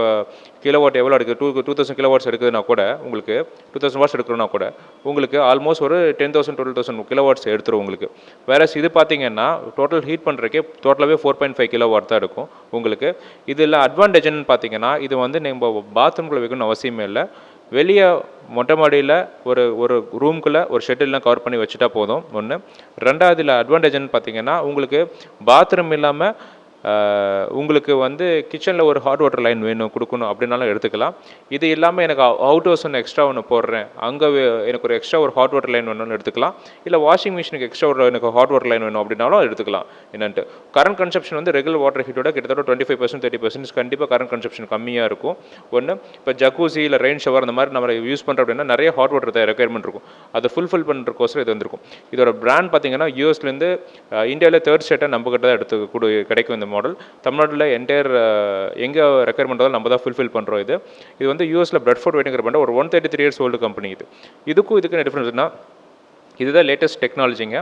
கிலோவாட் எவ்வளோ எடுக்குது, 2000 kilowatts எடுக்குதுன்னா கூட உங்களுக்கு 2000 watts எடுக்கிறோன்னா கூட உங்களுக்கு ஆல்மோஸ்ட் ஒரு 10,000-12,000 kilowatts எடுத்துரும் உங்களுக்கு. வேற இது பார்த்தீங்கன்னா டோட்டல் ஹீட் பண்ணுறதுக்கே டோட்டலாகவே 4.5 kilowatt தான் எடுக்கும் உங்களுக்கு. இதில் அட்வான்டேஜ்னு பார்த்தீங்கன்னா இது வந்து நம்ம பாத்ரூம்குள்ளே வைக்கணும்னு அவசியமே இல்லை. வெளியே மொட்டை மாடியில் ஒரு ரூம்குள்ளே ஒரு ஷெட்டில்லாம் கவர் பண்ணி வச்சுட்டா போதும் ஒன்று. ரெண்டாவது இதில் அட்வான்டேஜ்னு பார்த்தீங்கன்னா உங்களுக்கு பாத்ரூம் இல்லாமல் உங்களுக்கு வந்து கிச்சனில் ஒரு ஹாட் வாட்டர் லைன் வேணும் கொடுக்கணும் அப்படின்னாலும் எடுத்துக்கலாம். இது இல்லாமல் எனக்கு அவுட் ஹவுஸ் ஒன்று எக்ஸ்ட்ரா ஒன்று போடுறேன், அங்கே எனக்கு ஒரு எக்ஸ்ட்ரா ஒரு ஹாட் வாட்டர் லைன் வேணும்னு எடுத்துக்கலாம். இல்லை வாஷிங் மிஷினுக்கு எக்ஸ்ட்ரா எனக்கு ஹாட் வாட்டர் லைன் வேணும் அப்படின்னாலும் எடுத்துக்கலாம் என்னன்ட்டு. கரண்ட் கன்சப்ஷன் வந்து ரெகுலர் வாட்டர் ஹீட்டோட கிட்டத்தட்ட 25%-30% கண்டிப்பாக கரண்ட் கன்சப்ஷன் கம்மியாக இருக்கும் ஒன்று. இப்போ ஜக்கூசி இல்லை ரெயின் ஷவர் அந்த மாதிரி நம்ம யூஸ் பண்ணுறோம் அப்படின்னா நிறைய ஹாட் வாட்டர் ரெக்குயர்மெண்ட் இருக்கும். அதை ஃபுல்ஃபில் பண்ணுறதுக்கோசரம் இது வந்திருக்கும். இதோட பிராண்ட் பார்த்தீங்கன்னா யூஎஸ்லேருந்து இந்தியாவில் 3rd ஸ்டேட்டாக நம்ம கிட்ட தான் எடுத்து கிடைக்கும் இந்த மாடல். தமிழ்நாட்டில் என்டையர் எங்கே ரெக்குயர்மெண்ட் தான் நம்ம தான் ஃபுல்ஃபில் பண்ணுறோம். இது வந்து யூஎஸில் பிரெட்ஃபோர்ட் வெயிட்டிங்கிற பண்ண ஒரு 133 years old கம்பெனி. இதுக்கும் டிஃப்ரென்ஸ்னா இதுதான் லேட்டஸ்ட் டெக்னாலஜிங்க.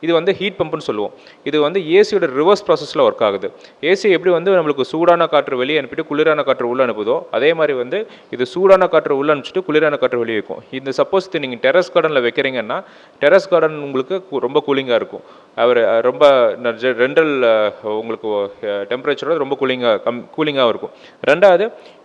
இது வந்து ஹீட் பம்புன்னு சொல்லுவோம். இது வந்து ஏசியோட ரிவர்ஸ் ப்ராசஸில் ஒர்க் ஆகுது. ஏசி எப்படி வந்து நம்மளுக்கு சூடான காற்று வெளியே அனுப்பிட்டு குளிரான காற்று உள்ளே அனுப்புதோ, அதே மாதிரி வந்து இது சூடான காற்று உள்ளே அனுப்பிச்சிட்டு குளிரான காற்று வெளியே வைக்கும். இந்த சப்போஸ் நீங்கள் டெரஸ் கார்டனில் வைக்கிறீங்கன்னா, டெரஸ் கார்டன் உங்களுக்கு ரொம்ப கூலிங்காக இருக்கும். அவர் ரொம்ப ரெண்டல் உங்களுக்கு டெம்பரேச்சரோட ரொம்ப கூலிங்காக இருக்கும். ரெண்டாவது,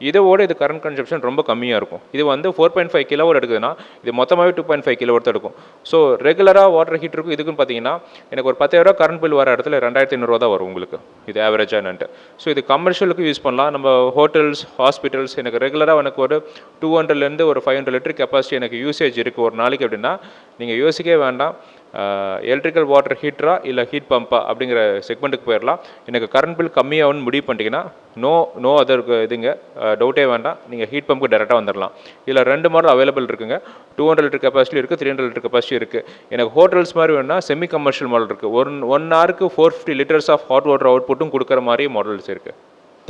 இதோட இது கரண்ட் கன்சப்ஷன் ரொம்ப கம்மியாக இருக்கும். இது வந்து 4.5 கிலோவாட் எடுக்குதுன்னா, இது மொத்தமாகவே 2.5 கிலோவாட் தான் எடுக்கும். ஸோ ரெகுலராக வாட்டர் ஹீட்டருக்கும் இதுக்குன்னு பார்த்தீங்கன்னா, எனக்கு ஒரு 10,000 கரண்ட் பில் வர இடத்துல 2,500 தான் வரும் உங்களுக்கு. இது ஆவரேஜாக என்னன்ட்டு. ஸோ இது கமர்ஷியலுக்கு யூஸ் பண்ணலாம். நம்ம ஹோட்டல்ஸ், ஹாஸ்பிட்டல்ஸ், எனக்கு ரெகுலராக எனக்கு ஒரு 200லேருந்து ஒரு 500 லிட்டர் கெப்பாசிட்டி எனக்கு யூசேஜ் இருக்குது ஒரு நாளைக்கு அப்படின்னா, நீங்கள் யோசிக்கவே வேண்டாம். எலக்ட்ரிக்கல் வாட்டர் ஹீட்டரா இல்லை ஹீட் பம்பா அப்படிங்கிற செக்மெண்ட்டுக்கு போயிடலாம். எனக்கு கரண்ட் பில் கம்மியாகும்னு முடிவு பண்ணிட்டீங்கன்னா நோ அதற்கு இதுங்க டவுட்டே வேண்டாம். நீங்கள் ஹீட் பம்புக்கு டேரெக்டாக வந்துடலாம். இதில் 2 மாடல் அவைலபிள் இருக்குங்க. 200 லிட்டர் கெப்பாசிட்டி இருக்குது, 300 லிட்டர் கெப்பாசிட்டி இருக்குது. எனக்கு ஹோட்டல்ஸ் மாதிரி வேணும்னா செமி கமர்ஷியல் மாடல் இருக்குது. ஒன் ஹவருக்கு 450 லிட்டர்ஸ் ஆஃப் ஹாட் வாட்டர் அவுட்புட்டும் கொடுக்குற மாதிரி மாடல்ஸ் இருக்குது.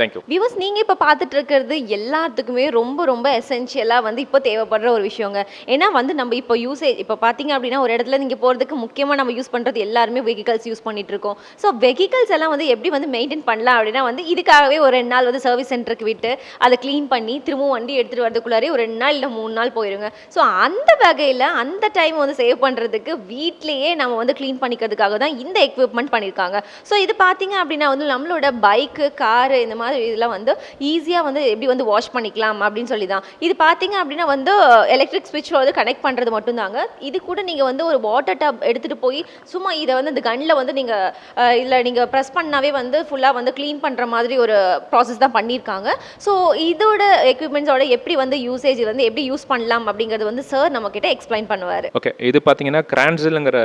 தேங்க்யூ. வியூவர்ஸ், நீங்கள் இப்போ பார்த்துட்டு இருக்கிறது எல்லாத்துக்குமே ரொம்ப எசென்ஷியலாக வந்து இப்போ தேவைப்படுற ஒரு விஷயங்க. ஏன்னா வந்து நம்ம இப்போ இப்போ பார்த்தீங்க அப்படின்னா ஒரு இடத்துல நீங்கள் போகிறதுக்கு முக்கியமாக நம்ம யூஸ் பண்ணுறது எல்லாருமே வெஹிக்கல்ஸ் யூஸ் பண்ணிட்டு இருக்கோம். ஸோ வெஹிக்கல்ஸ் எல்லாம் வந்து எப்படி வந்து மெயின்டைன் பண்ணலாம் அப்படின்னா வந்து இதுக்காகவே ஒரு 2 நாள் வந்து சர்வீஸ் சென்டருக்கு விட்டு அதை க்ளீன் பண்ணி திரும்பவும் வண்டி எடுத்துகிட்டு வரதுக்குள்ளாரே ஒரு 2 நாள் இல்லை 3 நாள் போயிருங்க. ஸோ அந்த வகையில் அந்த டைம் வந்து சேவ் பண்ணுறதுக்கு வீட்லேயே நம்ம வந்து க்ளீன் பண்ணிக்கிறதுக்காக தான் இந்த எக்யூப்மெண்ட் பண்ணியிருக்காங்க. ஸோ இது பார்த்தீங்க அப்படின்னா வந்து நம்மளோட பைக்கு, காரு, இந்த மாதிரி இதெல்லாம் வந்து ஈஸியாக வந்து எப்படி வந்து வாஷ் பண்ணிக்கலாம் அப்படின்னு சொல்லி தான். இது பார்த்தீங்க அப்படின்னா வந்து எலக்ட்ரிக் ஸ்விட்சில் வந்து கனெக்ட் பண்ணுறது மட்டும்தாங்க. இது கூட நீங்கள் வந்து ஒரு வாட்டர் டப் எடுத்துகிட்டு போய் சும்மா இதை வந்து இந்த கன்னில் வந்து நீங்கள் ப்ரெஸ் பண்ணாவே வந்து ஃபுல்லாக வந்து க்ளீன் பண்ணுற மாதிரி ஒரு ப்ராசஸ் தான் பண்ணியிருக்காங்க. ஸோ இதோட எக்யூப்மெண்ட்ஸோட எப்படி வந்து யூசேஜ் வந்து எப்படி யூஸ் பண்ணலாம் அப்படிங்கிறது வந்து சார் நம்மக்கிட்ட எக்ஸ்பிளைன் பண்ணுவார். ஓகே, இது பார்த்தீங்கன்னா கிரான்சிலுங்கிற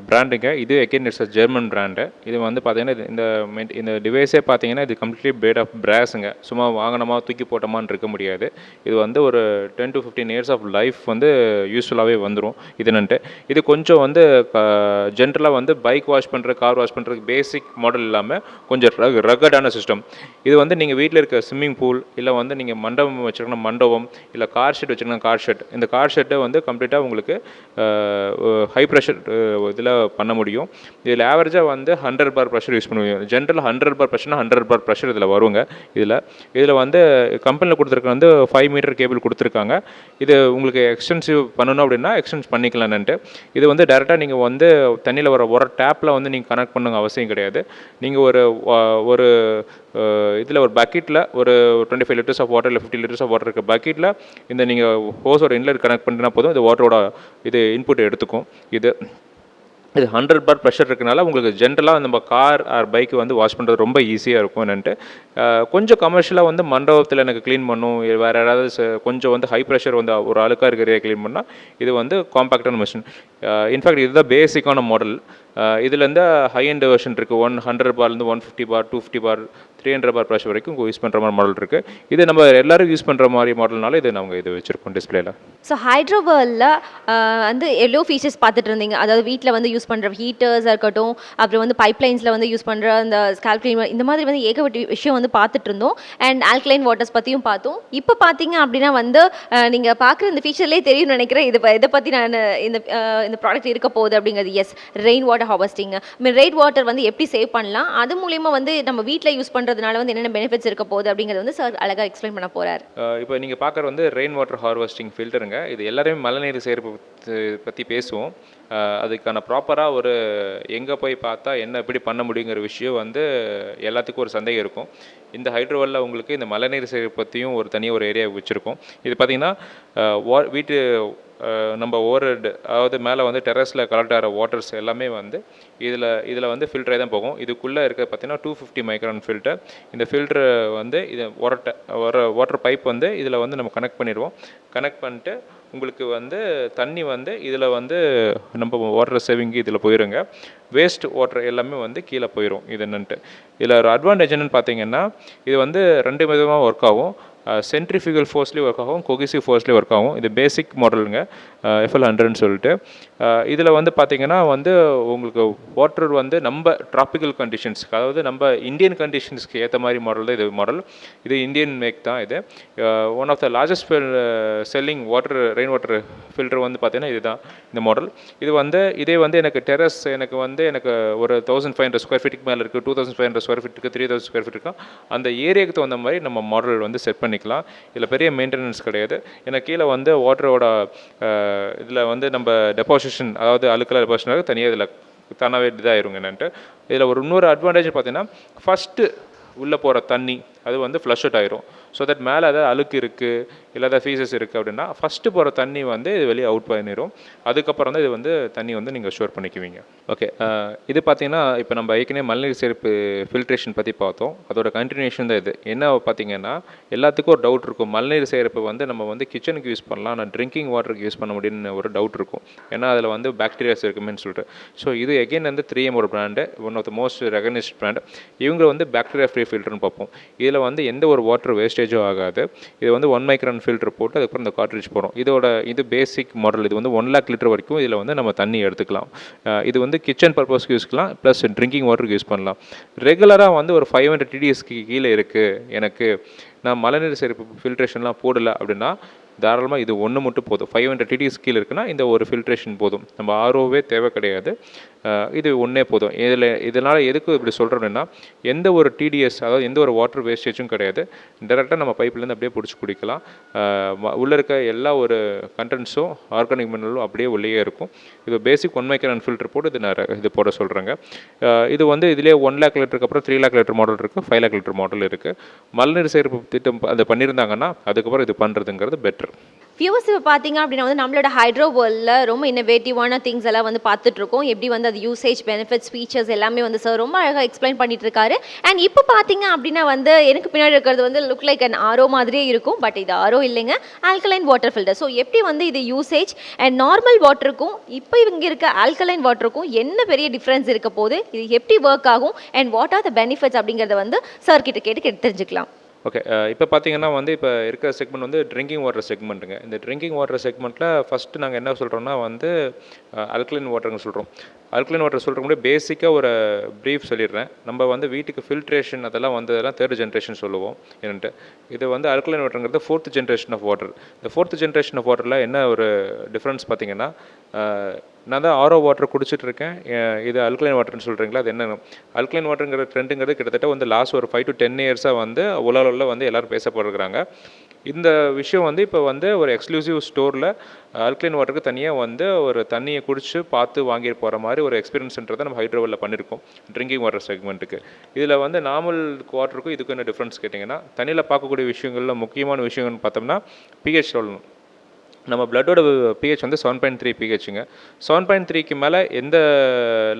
பிராண்டுங்க. இது again it's a German brand. இது வந்து பார்த்தீங்கன்னா இந்த டிவைஸே பார்த்தீங்கன்னா இது கம்ப்ளீட்லி பேட் ஆஃப் பிராஸுங்க. சும்மா வாங்கினமா தூக்கி போட்டோமான்னு இருக்க முடியாது. இது வந்து ஒரு 10 to 15 இயர்ஸ் ஆஃப் லைஃப் வந்து யூஸ்ஃபுல்லாகவே வந்துடும். இது கொஞ்சம் வந்து ஜென்ரலாக வந்து பைக் வாஷ் பண்ணுற, கார் வாஷ் பண்ணுறதுக்கு பேசிக் மாடல் இல்லாமல் கொஞ்சம் ரகடான சிஸ்டம். இது வந்து நீங்கள் வீட்டில் இருக்க ஸ்விம்மிங் பூல், இல்லை வந்து நீங்கள் மண்டபம் வச்சுருக்கணும் மண்டபம், இல்லை கார் ஷெட் வச்சுருக்கணும் கார் ஷெட். இந்த கார் ஷெட்டை வந்து கம்ப்ளீட்டாக உங்களுக்கு ஹை ப்ரெஷர் இதில் பண்ண முடியும். இதில் ஆவரேஜாக வந்து 100 பார் ப்ரெஷர் யூஸ் பண்ணுவீங்க. ஜென்ரலாக 100 பார் ப்ரெஷர்னா 100 பார் ப்ரெஷர் இதில் வருங்க. இதில் வந்து கம்பெனியில் கொடுத்துருக்க வந்து 5 மீட்டர் கேபிள் கொடுத்துருக்காங்க. இது உங்களுக்கு எக்ஸ்டென்சிவ் பண்ணணும் அப்படின்னா எக்ஸ்டென்ஸ் பண்ணிக்கலான்ட்டு. இது வந்து டேரெக்டாக நீங்கள் வந்து தண்ணியில் வர டேப்பில் வந்து நீங்கள் கனெக்ட் பண்ணுங்க அவசியம் கிடையாது. நீங்கள் ஒரு இதில் ஒரு பக்கெட்டில் ஒரு 25 லிட்டர்ஸ் ஆஃப் வாட்டர் இல்லை 50 லிட்டர்ஸ் ஆஃப் வாட்டர் இருக்க பக்கெட்டில் இந்த நீங்கள் ஹோஸோட இன்லெட் கனெக்ட் பண்ணினா போதும். இது வாட்டரோட இது இன்புட் எடுத்துக்கும். இது 100 பார் ப்ரெஷர் இருக்கனால உங்களுக்கு ஜென்ரலாக நம்ம கார் ஆர் பைக்கு வந்து வாஷ் பண்ணுறது ரொம்ப ஈஸியாக இருக்கும் என்னன்ட்டு. கொஞ்சம் கமர்ஷியலாக வந்து மண்டபத்தில் எனக்கு க்ளீன் பண்ணும், வேறு யாராவது கொஞ்சம் வந்து ஹை ப்ரெஷர் வந்து ஒரு அழுக்காக இருக்கிற க்ளீன் பண்ணால் இது வந்து காம்பேக்டான மிஷின். இன்ஃபேக்ட் இதுதான் பேசிக்கான மாடல். இதுலேருந்து ஹை எண்ட் வெர்ஷன் இருக்குது. 100 பார்லேருந்து 150 பார், 250 பார், 300 பார் ப்ரெஷர் வரைக்கும் யூஸ் பண்ணுற மாதிரி மாடல் இருக்குது. இது நம்ம எல்லோரும் யூஸ் பண்ணுற மாதிரி மாடல்னால இது நாங்கள் இது வச்சுருக்கோம் டிஸ்பிளேல. ஸோ ஹைட்ரோவேர்லில் வந்து எவ்வளோ ஃபீச்சர்ஸ் பார்த்துட்டு இருந்தீங்க. அதாவது வீட்டில் வந்து யூஸ் பண்ணுற ஹீட்டர்ஸாக இருக்கட்டும், அப்புறம் வந்து பைப்லைன்ஸில் வந்து யூஸ் பண்ணுற அந்த ஸ்கால்ப் கிளீனர், இந்த மாதிரி வந்து ஏகப்பட்ட விஷயம் வந்து பார்த்துட்டு இருந்தோம். அண்ட் ஆல்கலைன் வாட்டர்ஸ் பற்றியும் பார்த்தோம். இப்போ பார்த்தீங்க அப்படின்னா வந்து நீங்கள் பார்க்குற இந்த ஃபீச்சர்லேயே தெரியும்னு நினைக்கிறேன். இதை பற்றி நான் இந்த ப்ராடக்ட் இருக்க போகுது அப்படிங்கிறது. Yes, rain water harvesting. Rain water வந்து எப்படி சேவ் பண்ணலாம், அது மூலிமா வந்து நம்ம வீட்டில் யூஸ் பண்ணுறதுனால வந்து என்னென்ன பெனிஃபிட்ஸ் இருக்க போகுது அப்படிங்கிறது வந்து சார் அழகாக எக்ஸ்பிளைன் பண்ண போகிறார். இப்போ நீங்கள் பார்க்குற வந்து ரெயின் வாட்டர் ஹார்வெஸ்டிங் ஃபில்டருங்க. இது எல்லாருமே மழைநீர் சேகரிப்பு பற்றி பேசுவோம். அதுக்கான ப்ராப்பராக ஒரு எங்கே போய் பார்த்தா என்ன எப்படி பண்ண முடியுங்கிற விஷயம் வந்து எல்லாத்துக்கும் ஒரு சந்தேகம் இருக்கும். இந்த ஹைட்ரோவெல்லில் உங்களுக்கு இந்த மழைநீர் சேகரிப்பு பற்றியும் ஒரு தனியாக ஒரு ஏரியா வச்சுருக்கோம். இது பார்த்திங்கன்னா வீட்டு நம்ம அதாவது மேலே வந்து டெரஸில் கலெக்ட் ஆகிற வாட்டர்ஸ் எல்லாமே வந்து இதில் வந்து ஃபில்டரே தான் போகும். இதுக்குள்ளே இருக்க பார்த்திங்கன்னா 250 மைக்ரான் ஃபில்டர். இந்த ஃபில்டர் வந்து இது வாட்டர் பைப் வந்து இதில் வந்து நம்ம கனெக்ட் பண்ணிடுவோம். கனெக்ட் பண்ணிட்டு உங்களுக்கு வந்து தண்ணி வந்து இதில் வந்து நம்ம வாட்டர் சேவிங்கு இதில் போயிருங்க. வேஸ்ட் வாட்டர் எல்லாமே வந்து கீழே போயிடும். இது என்னன்ட்டு இதில் ஒரு அட்வான்டேஜ் என்னென்னு பார்த்தீங்கன்னா, இது வந்து 2 விதமாக ஒர்க் ஆகும். சென்ட்ரிஃபியூகல் ஃபோர்ஸ்லேயும் ஒர்க் ஆகும், கொகிசிவ் ஃபோர்ஸ்லேயும் ஒர்க் ஆகும். இது பேசிக் மாடலுங்க. FL100ன்னு சொல்லிட்டு. இதில் வந்து பார்த்திங்கன்னா வந்து உங்களுக்கு வாட்டர் வந்து நம்ம ட்ராபிக்கல் கண்டிஷன்ஸ்க்கு, அதாவது நம்ம இந்தியன் கண்டிஷன்ஸ்க்கு ஏற்ற மாதிரி மாடல் தான் இது மாடல். இது இந்தியன் மேக் தான் இது. One of the largest selling rain water filter வந்து பார்த்திங்கன்னா இதுதான் இந்த மாடல். இது வந்து இதே வந்து எனக்கு டெரஸ் எனக்கு ஒரு 1500 ஸ்கொயர் ஃபீட்டுக்கு மேலே இருக்குது, 2500 ஸ்கொயர் ஃபீட்டுக்கு, 3000 ஸ்கொயர் ஃபீட் இருக்கும். அந்த ஏரியாவுக்கு தகுந்த மாதிரி நம்ம மாடல் வந்து செட் பண்ணிக்கலாம். இதில் பெரிய மெயின்டெனன்ஸ் கிடையாது. ஏன்னா கீழே வந்து வாட்டரோட இதில் வந்து நம்ம டெபாசிஷன், அதாவது அழுக்கெல்லாம் டெபாசிஷன் தனியாக இதில் தானாகவே இதாகிருங்க என்னன்ட்டு. இதில் ஒரு இன்னொரு அட்வான்டேஜ் பார்த்தீங்கன்னா, ஃபஸ்ட்டு உள்ளே போகிற தண்ணி அது வந்து ஃப்ளஷ் அவுட் ஆயிரும். ஸோ தட் மேலே ஏதாவது அழுக்கு இருக்குது இல்லை ஏதாவது ஃபீஸஸ் இருக்குது அப்படின்னா ஃபஸ்ட்டு போகிற தண்ணி வந்து இது வெளியே அவுட் பண்ணிடும். அதுக்கப்புறம் தான் இது வந்து தண்ணி வந்து நீங்கள் ஸ்டோர் பண்ணிக்குவீங்க. ஓகே, இது பார்த்தீங்கன்னா இப்போ நம்ம ஏற்கனவே மழைநீர் சேர்ப்பு ஃபில்ட்ரேஷன் பற்றி பார்த்தோம். அதோட கண்டினியூஷன் தான் இது. என்ன பார்த்தீங்கன்னா, எல்லாத்துக்கும் ஒரு டவுட் இருக்கும், மழைநீர் சேர்ப்பு வந்து நம்ம வந்து கிச்சனுக்கு யூஸ் பண்ணலாம், ஆனால் ட்ரிங்கிங் வாட்டருக்கு யூஸ் பண்ண முடியும்னு ஒரு டவுட் இருக்கும். ஏன்னா அதில் வந்து பாக்டீரியாஸ் இருக்குமேன்னு சொல்லிட்டு. ஸோ இது எகெயின் வந்து 3M ஒரு brand, one of the most recognised brand. இவங்க வந்து பாக்டீரியா ஃப்ரீ ஃபில்டர்னு பார்ப்போம். இதில் வந்து எந்த ஒரு வாட்டர் வேஸ்டேஜும் ஆகாது. இது வந்து 1 மைக்ரான் ஃபில்டர் போட்டு அதுக்கப்புறம் இந்த கார்ட்ரிட்ஜ் போகிறோம். இது பேசிக் மாடல். இது வந்து 1 lakh லிட்டர் வரைக்கும் இதில் வந்து நம்ம தண்ணி எடுத்துக்கலாம். இது வந்து கிச்சன் பர்பஸ்க்கு யூஸ்க்கலாம், ப்ளஸ் ட்ரிங்கிங் வாட்டருக்கு யூஸ் பண்ணலாம். ரெகுலராக வந்து ஒரு 500 TDSக்கு கீழே இருக்குது, எனக்கு நான் மழைநீர் சேர்ப்பு ஃபில்ட்ரேஷன்லாம் போடலை அப்படின்னா தாராளமாக இது ஒன்று மட்டும் போதும். 500 TDS கீழே இருக்குன்னா இந்த ஒரு ஃபில்ட்ரேஷன் போதும். நம்ம ஆர்ஓவே தேவை கிடையாது, இது ஒன்றே போதும். இதனால் எதுக்கு இப்படி சொல்கிறோம் அப்படின்னா, எந்த ஒரு டிடிஎஸ், அதாவது எந்த ஒரு வாட்டர் வேஸ்டேஜும் கிடையாது. டேரெக்டாக நம்ம பைப்லேருந்து அப்படியே பிடிச்சி குடிக்கலாம். உள்ளே இருக்க எல்லா ஒரு கண்டென்ட்ஸும் ஆர்கானிக் மினரலும் அப்படியே உள்ளே இருக்கும். இது பேசிக் 1 மைக்ரான் ஃபில்டர் போட்டு இது போட சொல்கிறாங்க. இது வந்து இதிலே 1 lakh லிட்டருக்கு அப்புறம் 3 lakh லிட்டர் மாடல் இருக்குது, 5 lakh லிட்டர் மாடல் இருக்குது. மழைநீர் சேர்ப்பு திட்டம் அதை பண்ணியிருந்தாங்கன்னா அதுக்கப்புறம் இது பண்ணுறதுங்கிறது பெட்டர். வியூவர்ஸ் இப்போ பார்த்தீங்க அப்படின்னா வந்து நம்மளோட ஹைட்ரோ வேர்ல்டில் ரொம்ப இன்னோவேட்டிவான திங்ஸ் எல்லாம் வந்து பார்த்துட்ருக்கோம். எப்படி வந்து அது யூசேஜ், பெனிஃபிட்ஸ், ஃபீச்சர்ஸ் எல்லாமே வந்து சார் ரொம்ப அழகாக எக்ஸ்பிளைன் பண்ணிட்டு இருக்காரு. அண்ட் இப்போ பார்த்தீங்க அப்படின்னா வந்து எனக்கு பின்னாடி இருக்கிறது வந்து லுக் லைக் அன் ஆரோ மாதிரியே இருக்கும். பட் இது ஆரோ இல்லைங்க, ஆல்கலைன் வாட்டர் ஃபில்டர். ஸோ எப்படி வந்து இது யூசேஜ் அண்ட் நார்மல் வாட்டருக்கும் இப்போ இவங்க இருக்க ஆல்கலைன் வாட்டருக்கும் என்ன பெரிய டிஃப்ரென்ஸ் இருக்க போது, இது எப்படி ஒர்க் ஆகும் and what are the benefits அப்படிங்கிறத வந்து சார் கிட்ட கேட்டு தெரிஞ்சுக்கலாம். ஓகே, இப்போ பார்த்தீங்கன்னா வந்து இப்போ இருக்கிற செக்மெண்ட் வந்து ட்ரிங்கிங் வாட்டர் செக்மெண்ட்டுங்க. இந்த ட்ரிங்கிங் வாட்டர் செக்மெண்ட்டில் ஃபஸ்ட்டு நாங்கள் என்ன சொல்கிறோம்னா வந்து அல்கலைன் வாட்டர்னு சொல்கிறோம். அல்கலைன் வாட்டர் சொல்கிற முன்னாடி பேசிக்காக ஒரு ப்ரீஃப் சொல்லிடுறேன். நம்ம வந்து வீட்டுக்கு ஃபில்ட்ரேஷன் அதெல்லாம் வந்ததெல்லாம் 3rd ஜென்ரேஷன் சொல்லுவோம் என்னன்ட்டு. இது வந்து அல்கலைன் வாட்டருங்கிறது 4th ஜென்ரேஷன் ஆஃப் வாட்டர். இந்த 4th ஜென்ரேஷன் ஆஃப் வாட்டரில் என்ன ஒரு டிஃப்ரென்ஸ் பார்த்தீங்கன்னா, நான் தான் ஆரோ வாட்டர் குடிச்சிட்ருக்கேன், இது அல்கலைன் வாட்டர்னு சொல்கிறீங்களா, அது என்ன அல்கலைன் வாட்டருங்கிற ட்ரெண்டுங்கிறது கிட்டத்தட்ட வந்து லாஸ்ட் ஒரு 5 to 10 இயர்ஸாக வந்து உலகில் வந்து எல்லோரும் பேசப்படுறாங்க. இந்த விஷயம் வந்து இப்போ வந்து ஒரு எக்ஸ்க்ளூசிவ் ஸ்டோரில் அல்கலைன் வாட்டருக்கு தனியாக வந்து ஒரு தண்ணியை குடிச்சு பார்த்து வாங்கிட்டு போகிற மாதிரி ஒரு எக்ஸ்பீரியன்ஸ்ன்றதை நம்ம ஹைட்ரோவெல்லில் பண்ணியிருக்கோம் ட்ரிங்கிங் வாட்டர் செக்மெண்ட்டுக்கு. இதில் வந்து நார்மல் வாட்டருக்கும் இதுக்கும் என்ன டிஃப்ரென்ஸ் கேட்டிங்கன்னா, தண்ணியில் பார்க்கக்கூடிய விஷயங்களில் முக்கியமான விஷயங்கள்னு பார்த்தோம்னா பிஹெச் சொல்லணும். நம்ம பிளட்டோட பிஹெச் வந்து 7.3 பிஹெச்சுங்க. 7.3க்கு மேலே எந்த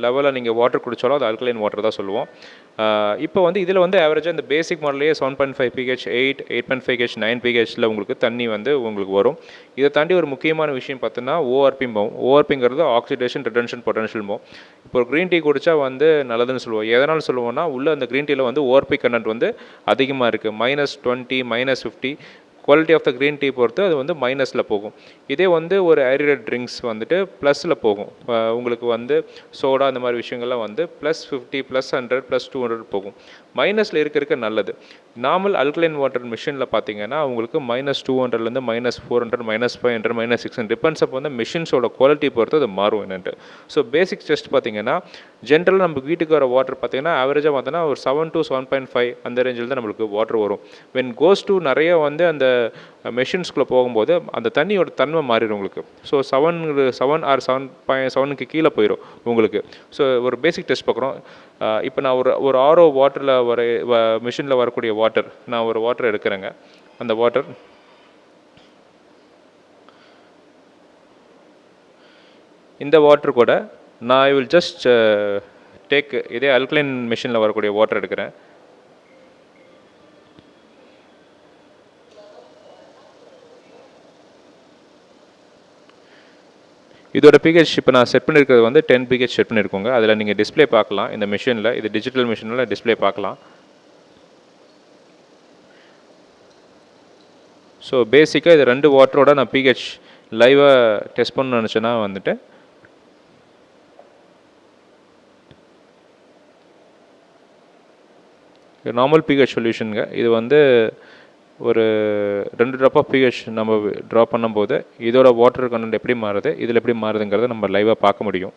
லெவலில் நீங்கள் வாட்டர் குடித்தாலும் அது அல்கலைன் வாட்டர் தான் சொல்லுவோம். இப்போ வந்து இதில் வந்து ஆவரேஜாக இந்த பேசிக் மாடல்லையே 7.5 பிஹெச், 8.5 பிஹெச், 9 பிஹெச்சில் உங்களுக்கு தண்ணி வந்து உங்களுக்கு வரும். இதை தாண்டி ஒரு முக்கியமான விஷயம் பார்த்தோன்னா ஓஆர்பிம்போம். ஓஆர்பிங்கிறது ஆக்சிடேஷன் ரிடன்ஷன் பொட்டன்ஷியல்ம்போம். இப்போ ஒரு க்ரீன் டீ குடித்தா வந்து நல்லதுன்னு சொல்லுவோம். எதனால் சொல்லுவோம்னா, உள்ள அந்த க்ரீன் டீயில் வந்து ஓஆர்பி கண்டென்ட் வந்து அதிகமாக இருக்குது. -20, -50. Quality of the green tea பொறுத்து அது வந்து மைனஸில் போகும். இதே வந்து ஒரு ஏரிடட் ட்ரிங்க்ஸ் வந்துட்டு ப்ளஸில் போகும். உங்களுக்கு வந்து சோடா அந்த மாதிரி விஷயங்கள்லாம் வந்து +50, +100, +200 போகும். மைனஸில் இருக்க நல்லது. நார்மல் அல்கலைன் வாட்டர் மிஷினில் பார்த்தீங்கன்னா உங்களுக்கு -200லேருந்து -400, -500, -600 டிபெண்ட்ஸ் அப்போ வந்து மிஷின்ஸோட குவாலிட்டி பொறுத்து அது மாறும் என்னன்ட்டு. ஸோ பேசிக் டெஸ்ட் பார்த்தீங்கன்னா, ஜென்ரலாக நம்ம வீட்டுக்கு வர வாட்டர் பார்த்தீங்கன்னா ஆவரேஜாக பார்த்தோன்னா ஒரு 7 to 7.5 அந்த ரேஞ்சில் தான் நம்மளுக்கு வாட்டர் வரும். வென் கோஸ் டு நிறைய வந்து அந்த மெஷின்ஸ்குள்ளே போகும்போது அந்த தண்ணியோட தன்மை மாறிடும் உங்களுக்கு. ஸோ 7 or 7.7க்கு கீழே போயிடும் உங்களுக்கு. ஸோ ஒரு பேசிக் டெஸ்ட் பார்க்குறோம். இப்போ நான் ஒரு ஆரோ வாட்டரில் மிஷினில் வரக்கூடிய வாட்டர், நான் ஒரு வாட்டர் எடுக்கிறேங்க. அந்த வாட்டர் இந்த வாட்டர் கூட நான் ஐ வில் ஜஸ்ட் டேக் இதே அல்கலைன் மிஷினில் வரக்கூடிய வாட்டர் எடுக்கிறேன். இதோட பிஹெச் இப்போ நான் செட் பண்ணியிருக்கிறது வந்து 10 பிஹெச் செட் பண்ணியிருக்கோங்க. அதில் நீங்கள் டிஸ்பிளே பார்க்கலாம். இந்த மிஷினில், இது டிஜிட்டல் மிஷினில் டிஸ்பிளே பார்க்கலாம். ஸோ பேசிக்காக இது 2 வாட்டரோட நான் பிஹெச் லைவாக டெஸ்ட் பண்ணணும்னு நினச்சேன்னா வந்துட்டு நார்மல் பிஹெச் சொல்யூஷனுங்க. இது வந்து ஒரு 2 ட்ராப் ஆஃப் பிஹெச் நம்ம ட்ரா பண்ணும்போது இதோட வாட்டர் கண்டென்ட் எப்படி மாறுது, இதில் எப்படி மாறுதுங்கிறத நம்ம லைவாக பார்க்க முடியும்.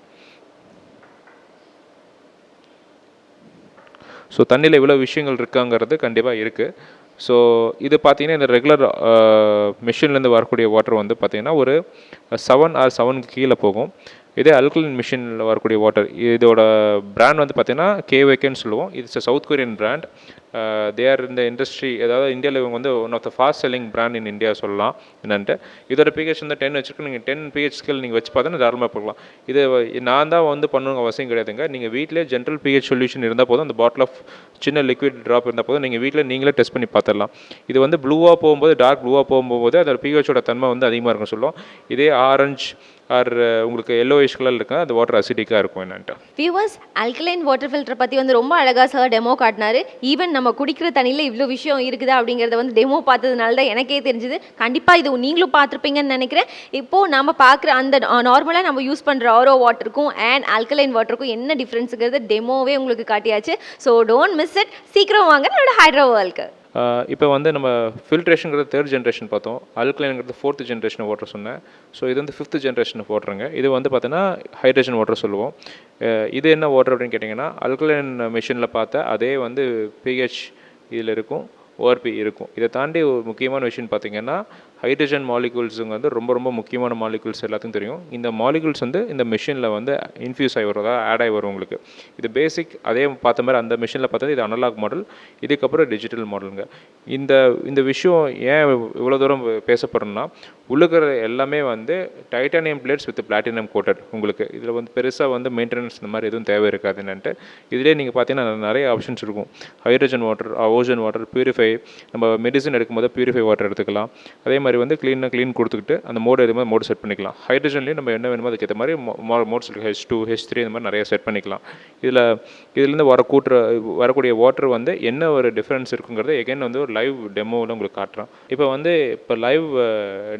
ஸோ தண்ணியில் இவ்வளோ விஷயங்கள் இருக்காங்கிறது கண்டிப்பாக இருக்குது. ஸோ இது பார்த்தீங்கன்னா இந்த ரெகுலர் மிஷின்லேருந்து வரக்கூடிய வாட்டர் வந்து பார்த்திங்கன்னா ஒரு 7 or 7க்கு கீழே போகும். இதே அல்கலைன் மிஷினில் வரக்கூடிய வாட்டர், இதோட பிராண்ட் வந்து பார்த்திங்கன்னா கேவேக்கேன்னு சொல்லுவோம். It's south Korean brand. They are இந்த இண்டஸ்ட்ரி, அதாவது இந்தியாவில் இவங்க வந்து one of the fast selling brand in India சொல்லலாம் என்னன்ட்டு. இதோட பிஹெச் வந்து 10 வச்சுருக்கு. நீங்கள் 10 பிஹெச் ஸ்கேல் நீங்கள் வச்சு பார்த்தா தாராளமாக போகலாம். இது நான் தான் வந்து பண்ணணுங்க அவசியம் கிடையாதுங்க. நீங்கள் வீட்டிலே ஜென்ரல் பிஹெச் சொல்யூஷன் இருந்தால் போதும், அந்த பாட்டில் ஆஃப் சின்ன லிக்விட் ட்ராப் இருந்தால் போதும், நீங்கள் வீட்டில் நீங்களே டெஸ்ட் பண்ணி பார்த்துடலாம். இது வந்து ப்ளூவாக போகும்போது, டார்க் ப்ளூவாக போகும்போது அதோட பிஹெச்சோட தன்மை வந்து அதிகமாக இருக்குன்னு சொல்லுவோம். இதே ஆரஞ்ச் ஆர் உங்களுக்கு எல்லோயிஷ் கலர் இருக்குன்னா அந்த வாட்டர் அசிடிக்காக இருக்கும் என்னன்ட்டு. வியூவர்ஸ், அல்கலைன் வாட்டர் ஃபில்டர் பற்றி வந்து ரொம்ப அழகாக சார் டெமோ காட்டினாரு. ஈவன் நம்ம குடிக்கிற தண்ணியில் இவ்வளோ விஷயம் இருக்குதா அப்படிங்கிறத வந்து டெமோ பார்த்ததுனால தான் எனக்கே தெரிஞ்சுது. கண்டிப்பாக இது நீங்களும் பார்த்துருப்பீங்கன்னு நினைக்கிறேன். இப்போது நம்ம பார்க்குற அந்த நார்மலாக நம்ம யூஸ் பண்ணுற ஆரோ வாட்டருக்கும் அண்ட் அல்கலைன் வாட்டருக்கும் என்ன டிஃப்ரென்ஸுங்கிறது டெமோவே உங்களுக்கு காட்டியாச்சு. So don't miss it. சீக்கிரம் வாங்க நம்மளோட ஹைட்ரோ வேர்ல்டுக்கு. இப்போ வந்து நம்ம ஃபில்ட்ரேஷனுங்கிறது 3rd ஜென்ரேஷன் பார்த்தோம். அல்கலைனுங்கிறது 4th ஜென்ரேஷன் வாட்டர் சொன்னேன். ஸோ இது வந்து 5th ஜென்ரேஷன் வாட்டருங்க. இது வந்து பார்த்தீங்கன்னா ஹைட்ரஜன் வாட்டர் சொல்லுவோம். இது என்ன வாட்டர் அப்படின்னு கேட்டிங்கன்னா, அல்கலைன் மிஷினில் பார்த்த அதே வந்து பிஹெச் இதில் இருக்கும், ஓஆர்பி இருக்கும். இதை தாண்டி ஒரு முக்கியமான விஷயம் பார்த்திங்கன்னா, ஹைட்ரஜன் மாலிகூல்ஸுங்க வந்து ரொம்ப ரொம்ப முக்கியமான மாலிகூல்ஸ் எல்லாத்துக்கும் தெரியும். இந்த மாலிகூல்ஸ் வந்து இந்த மிஷினில் வந்து இன்ஃபியூஸ் ஆகி வரும், அதாவது ஆட் ஆகி வரும் உங்களுக்கு. இது பேசிக் அதே பார்த்த மாதிரி அந்த மிஷினில் பார்த்தது இது அனலாக் மாடல், இதுக்கப்புறம் டிஜிட்டல் மாடலுங்க. இந்த இந்த விஷயம் ஏன் இவ்வளோ தூரம் பேசப்படுறோம்னா, உள்ளுக்கிற எல்லாமே வந்து titanium plates with platinum coated. உங்களுக்கு இதில் வந்து பெருசாக வந்து மெயின்டெனன்ஸ் இந்த மாதிரி எதுவும் தேவை இருக்காதுன்னுட்டு. இதிலே நீங்கள் பார்த்தீங்கன்னா நிறைய ஆப்ஷன்ஸ் இருக்கும். Hydrogen water, ozone water, purify, நம்ம மெடிசன் எடுக்கும்போது பியூரிஃபை வாட்டர் எடுத்துக்கலாம். அதே மாதிரி வந்து க்ளீன் கொடுத்துக்கிட்டு அந்த மோடு எதுவுமே மோடு செட் பண்ணிக்கலாம். ஹைட்ரஜன்லேயும் நம்ம என்ன வேணுமோ அதுக்கேற்ற மாதிரி மோட்ஸ் H2, H3 இந்த மாதிரி நிறைய செட் பண்ணிக்கலாம். இதுலேருந்து வரக்கூடிய வாட்டர் வந்து என்ன ஒரு டிஃப்ரென்ஸ் இருக்குங்கிறது எகைன் வந்து ஒரு லைவ் டெமோவில் உங்களுக்கு காட்டுறேன். இப்போ லைவ்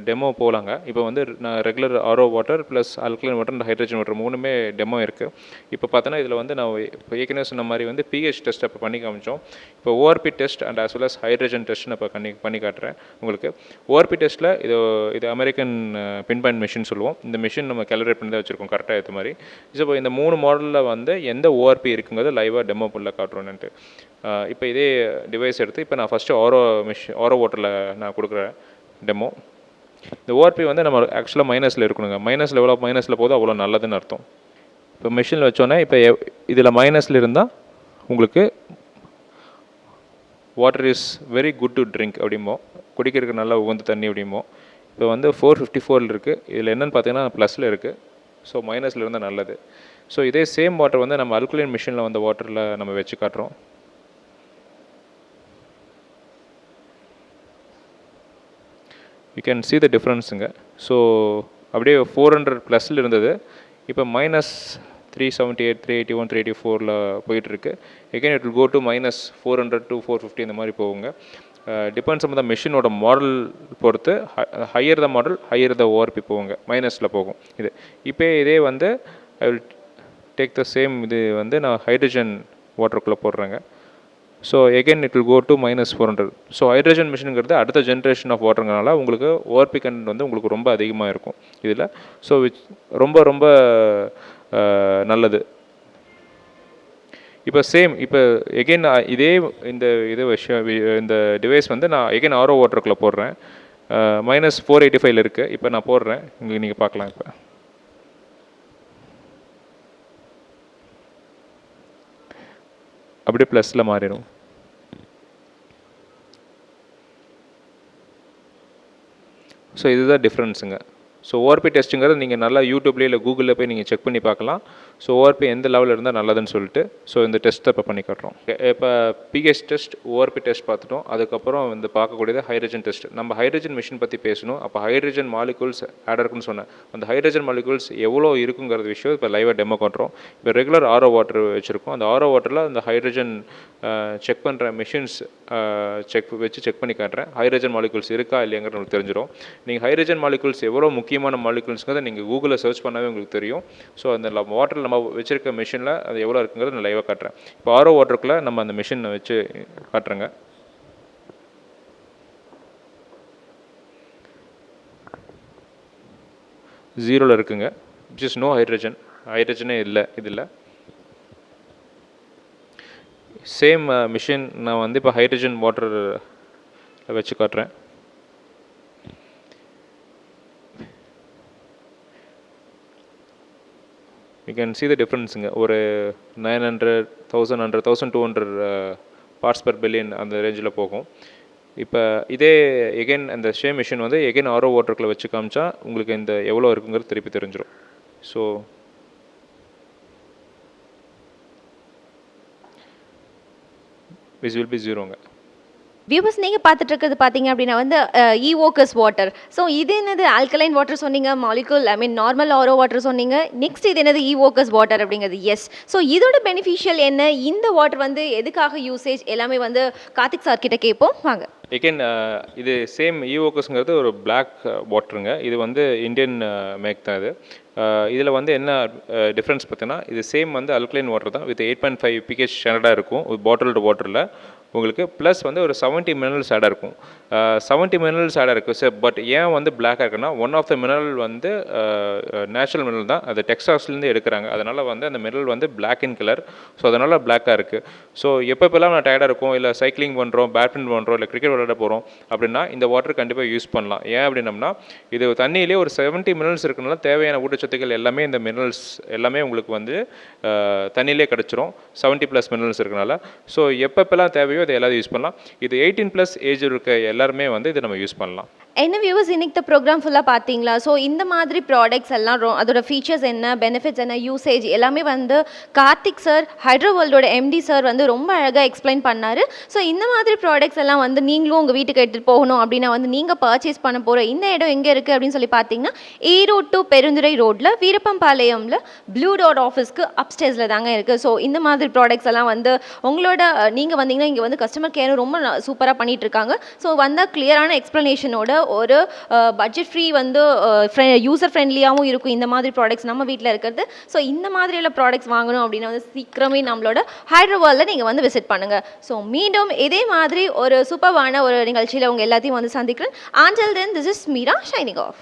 டெமோ போகலாங்க. இப்போ வந்து நான் regular RO water plus alkaline water and hydrogen water 3மே டெமோ இருக்குது. இப்போ பார்த்தோன்னா இதில் வந்து நான் இப்போ ஏற்கனவே சொன்ன மாதிரி வந்து பிஹெச் டெஸ்ட் அப்போ பண்ணி காமிச்சோம். இப்போ ORP test and as well as hydrogen test நான் இப்போ பண்ணி காட்டுறேன் உங்களுக்கு. ஓஆர்பி டெஸ்ட்டில் இது அமெரிக்கன் பின் பாயிண்ட் மிஷின் சொல்லுவோம். இந்த மிஷின் நம்ம கேலிப்ரேட் பண்ணி தான் வச்சுருக்கோம் கரெக்டாக ஏற்ற மாதிரி. இப்போ இந்த 3 மாடலில் வந்து எந்த ஓஆர்பி இருக்குங்கிறது லைவாக டெமோ பண்ணல காட்டுறோன்னுட்டு. இப்போ இதே டிவைஸ் எடுத்து இப்போ நான் ஃபஸ்ட்டு ஆரோ வாட்டரில் நான் கொடுக்குறேன் டெமோ. இந்த ஓஆர்பி வந்து நம்ம ஆக்சுவலாக மைனஸில் இருக்கணுங்க. எவ்வளோ மைனஸில் போதும் அவ்வளோ நல்லதுன்னு அர்த்தம். இப்போ மிஷினில் வச்சோன்னே இப்போ இதில் மைனஸில் இருந்தால் உங்களுக்கு water is very good to drink அப்படிம்போம், குடிக்கிறதுக்கு நல்லா உகந்த தண்ணி அப்படிம்போம். இப்போ வந்து 454 இருக்குது. இதில் என்னென்னு பார்த்தீங்கன்னா ப்ளஸில் இருக்குது. ஸோ மைனஸில் இருந்தால் நல்லது. ஸோ இதே சேம் வாட்டர் வந்து நம்ம அல்கலைன் மிஷினில் வந்த வாட்டரில் நம்ம வச்சு காட்டுறோம். யூ கேன் see the differenceங்க. ஸோ அப்படியே 400 ப்ளஸில் இருந்தது, இப்போ -378, 381, 384 போயிட்டுருக்கு. Again it will go to -400 to 450 இந்த மாதிரி போகுங்க. டிபெண்ட்ஸ் ஆன் த மிஷினோட மாடல் பொறுத்து higher the model higher the ORP போகுங்க, மைனஸில் போகும். இப்போ இதே வந்து I will take the same. இது வந்து நான் ஹைட்ரஜன் வாட்டருக்குள்ளே போடுறேங்க. So again it will go to -400. So hydrogen மிஷினுங்கிறது அடுத்த ஜென்ரேஷன் ஆஃப் வாட்டருங்கனால உங்களுக்கு ஓஆர்பி கண்டென்ட் வந்து உங்களுக்கு ரொம்ப அதிகமாக இருக்கும் இதில். ஸோ ரொம்ப ரொம்ப நல்லது. இப்போ எகைன் இந்த டிவைஸ் வந்து நான் எகைன் ஆரோ வாட்டருக்குள்ளே போடுறேன். -485 இருக்குது. இப்போ நான் போடுறேன், உங்களுக்கு நீங்கள் பார்க்கலாம். இப்போ அப்படியே ப்ளஸில் மாறிடும். ஸோ இதுதான் டிஃப்ரென்ஸுங்க. ஸோ ஓஆர்பி டெஸ்ட்டுங்கிறது நீங்கள் நல்லா யூடியூப்லேயே இல்லை கூகுளில் போய் நீங்கள் செக் பண்ணி பார்க்கலாம். ஸோ ஓஆர்பி எந்த லெவலில் இருந்தால் நல்லதுன்னு சொல்லிட்டு. ஸோ இந்த டெஸ்ட்டை இப்போ பண்ணி காட்டுறோம். இப்போ பிஹெச் டெஸ்ட், ஓஆர்பி டெஸ்ட் பார்த்துட்டோம். அதுக்கப்புறம் வந்து பார்க்கக்கூடியது ஹைட்ரஜன் டெஸ்ட். நம்ம ஹைட்ரஜன் மிஷின் பற்றி பேசணும். அப்போ ஹைட்ரஜன் மாலிகூல்ஸ் ஆட் இருக்குன்னு சொன்னேன். அந்த ஹைட்ரஜன் மாலிகூல்ஸ் எவ்வளோ இருக்குங்கிறது விஷயம் இப்போ லைவாக டெமோ காட்டுறோம். இப்போ ரெகுலர் ஆரோ வாட்டர் வச்சுருக்கோம். அந்த ஆரோ வாட்டரில் அந்த ஹைட்ரஜன் செக் பண்ணுற மிஷின்ஸ் செக் பண்ணி காட்டுறேன். ஹைட்ரஜன் மாலிகூல்ஸ் இருக்கா இல்லையாங்கிறது நமக்கு தெரிஞ்சிடும். நீங்கள் ஹைட்ரஜன் மாலிகூல்ஸ் எவ்வளோ முக்கியம் முக்கியமான மாலிகுல்ஸ்ங்கிறத நீங்கள் கூகுளில் சர்ச் பண்ணாவே உங்களுக்கு தெரியும். ஸோ அந்த வாட்டரில் நம்ம வச்சுருக்க மிஷினில் அது எவ்வளோ இருக்குங்கிறத நான் லைவாக காட்டுறேன். இப்போ ஆரோ வாட்டருக்குள்ளே நம்ம அந்த மிஷினை வச்சு காட்டுறேங்க. ஜீரோவில் இருக்குங்க. ஜஸ்ட் நோ ஹைட்ரஜனே இல்லை இதில். சேம் மிஷின் நான் வந்து இப்போ ஹைட்ரஜன் வாட்டர் வச்சு காட்டுறேன். You can see the டிஃப்ரென்ஸுங்க. ஒரு 900, 1100, 1200 பார்ட்ஸ் பெர் பில்லியன் அந்த ரேஞ்சில் போகும். இப்போ இதே எகைன் அந்த சேம் மிஷின் வந்து எகைன் ஆரோ வாட்டருக்குள்ளே வச்சு காமிச்சா உங்களுக்கு இந்த எவ்வளோ இருக்குங்கிறது திருப்பி தெரிஞ்சிடும். ஸோ this will be 0ங்க. வியூவர்ஸ் நீங்கள் பார்த்துட்டு இருக்கிறது பார்த்தீங்க அப்படின்னா வந்து ஈவோக்கஸ் வாட்டர். ஸோ இது என்னது ஆல்கலைன் வாட்டர் சொன்னீங்க, மாலிகுல் ஐ மீன் நார்மல் ஆரோ வாட்டர் சொன்னீங்க. நெக்ஸ்ட் இது என்னது ஈவோக்கஸ் வாட்டர் அப்படிங்கிறது. எஸ், ஸோ இதோட பெனிஃபிஷியல் என்ன, இந்த வாட்டர் வந்து எதுக்காக யூசேஜ் எல்லாமே வந்து கார்த்திக் சார் கிட்ட கேட்போம் வாங்க. எகெயின் இது சேம் ஈவோக்கஸ்ங்கிறது ஒரு பிளாக் வாட்டருங்க. இது வந்து இந்தியன் மேக் தான் இது. இதில் வந்து என்ன டிஃப்ரென்ஸ் பார்த்தீங்கன்னா இது சேம் வந்து அல்கலைன் வாட்டர் தான் வித் 8.5 pH ஸ்டாண்டர்டாக இருக்கும் ஒரு பாட்டில்டு வாட்டரில் உங்களுக்கு. ப்ளஸ் வந்து ஒரு 70 மினரல்ஸ் ஆடாக இருக்கும். 70 மினரல்ஸ் ஆடாக இருக்குது சார். பட் ஏன் வந்து பிளாக்காக இருக்குன்னா ஒன் ஆஃப் த மினரல் வந்து நேச்சுரல் மினரல் தான், அது டெக்ஸ்டாஸ்லேருந்து எடுக்கிறாங்க. அதனால் வந்து அந்த மினரல் வந்து பிளாக் இன் கலர். ஸோ அதனால் பிளாக்காக இருக்குது. ஸோ எப்போப்பெல்லாம் நான் டயர்டாக இருக்கும், இல்லை சைக்கிளிங் பண்ணுறோம், பேட்மிண்டன் பண்ணுறோம், இல்லை கிரிக்கெட் விளையாட போகிறோம் அப்படின்னா இந்த வாட்டர் கண்டிப்பாக யூஸ் பண்ணலாம். ஏன் அப்படின்னம்னா இது தண்ணியிலே ஒரு 70 மினரல்ஸ் இருக்கனால தேவையான ஊட்டச்சத்துக்கள் எல்லாமே இந்த மினரல்ஸ் எல்லாமே உங்களுக்கு வந்து தண்ணியிலே கிடச்சிரும். 70+ மினரல்ஸ் இருக்கனால. ஸோ எப்பப்பெல்லாம் தேவையோ இதை எல்லாத்தையும் யூஸ் பண்ணலாம். இது 18+ ஏஜ் இருக்க எல்லாருமே வந்து இதை நம்ம யூஸ் பண்ணலாம். என்ன வியூவர்ஸ், இன்னைக்கு இந்த ப்ரோக்ராம் ஃபுல்லாக பார்த்தீங்களா? ஸோ இந்த மாதிரி ப்ராடக்ட்ஸ் எல்லாம் அதோட ஃபீச்சர்ஸ் என்ன, பெனிஃபிட்ஸ் என்ன, யூசேஜ் எல்லாமே வந்து கார்த்திக் சார், ஹைட்ரோ வேர்ல்டோட எம்டி சார் வந்து ரொம்ப அழகாக எக்ஸ்பிளைன் பண்ணார். ஸோ இந்த மாதிரி ப்ராடக்ட்ஸ் எல்லாம் வந்து நீங்களும் உங்கள் வீட்டுக்கு எடுத்துகிட்டு போகணும் அப்படின்னா வந்து நீங்கள் பர்ச்சேஸ் பண்ண போகிற இந்த இடம் எங்கே இருக்குது அப்படின்னு சொல்லி பார்த்தீங்கன்னா ஈரோடு டு பெருந்துறை ரோட்டில் வீரப்பம்பாளையமில் ப்ளூ டாட் ஆஃபீஸ்க்கு அப்ஸ்டேஸில் தாங்க இருக்குது. ஸோ இந்த மாதிரி ப்ராடக்ட்ஸ் எல்லாம் வந்து உங்களோட நீங்கள் வந்தீங்கன்னா இங்கே வந்து கஸ்டமர் கேரும் ரொம்ப சூப்பராக பண்ணிகிட்டு இருக்காங்க. ஸோ வந்தால் கிளியரான எக்ஸ்ப்ளனேஷனோட ஒரு பட்ஜெட் ஃப்ரீ வந்து யூசர் ஃப்ரெண்ட்லியாகவும் இருக்கும் இந்த மாதிரி ப்ராடக்ட்ஸ் நம்ம வீட்டில் இருக்கிறது. ஸோ இந்த மாதிரியான ப்ராடக்ட்ஸ் வாங்கணும் அப்படின்னா வந்து சீக்கிரமே நம்மளோட ஹைட்ரோ வேர்ல்டில் நீங்கள் வந்து விசிட் பண்ணுங்கள். ஸோ மீண்டும் இதே மாதிரி ஒரு சூப்பரான ஒரு நிகழ்ச்சியில் உங்கள் எல்லாத்தையும் வந்து சந்திக்கிறேன். Until then, this is Meera signing off.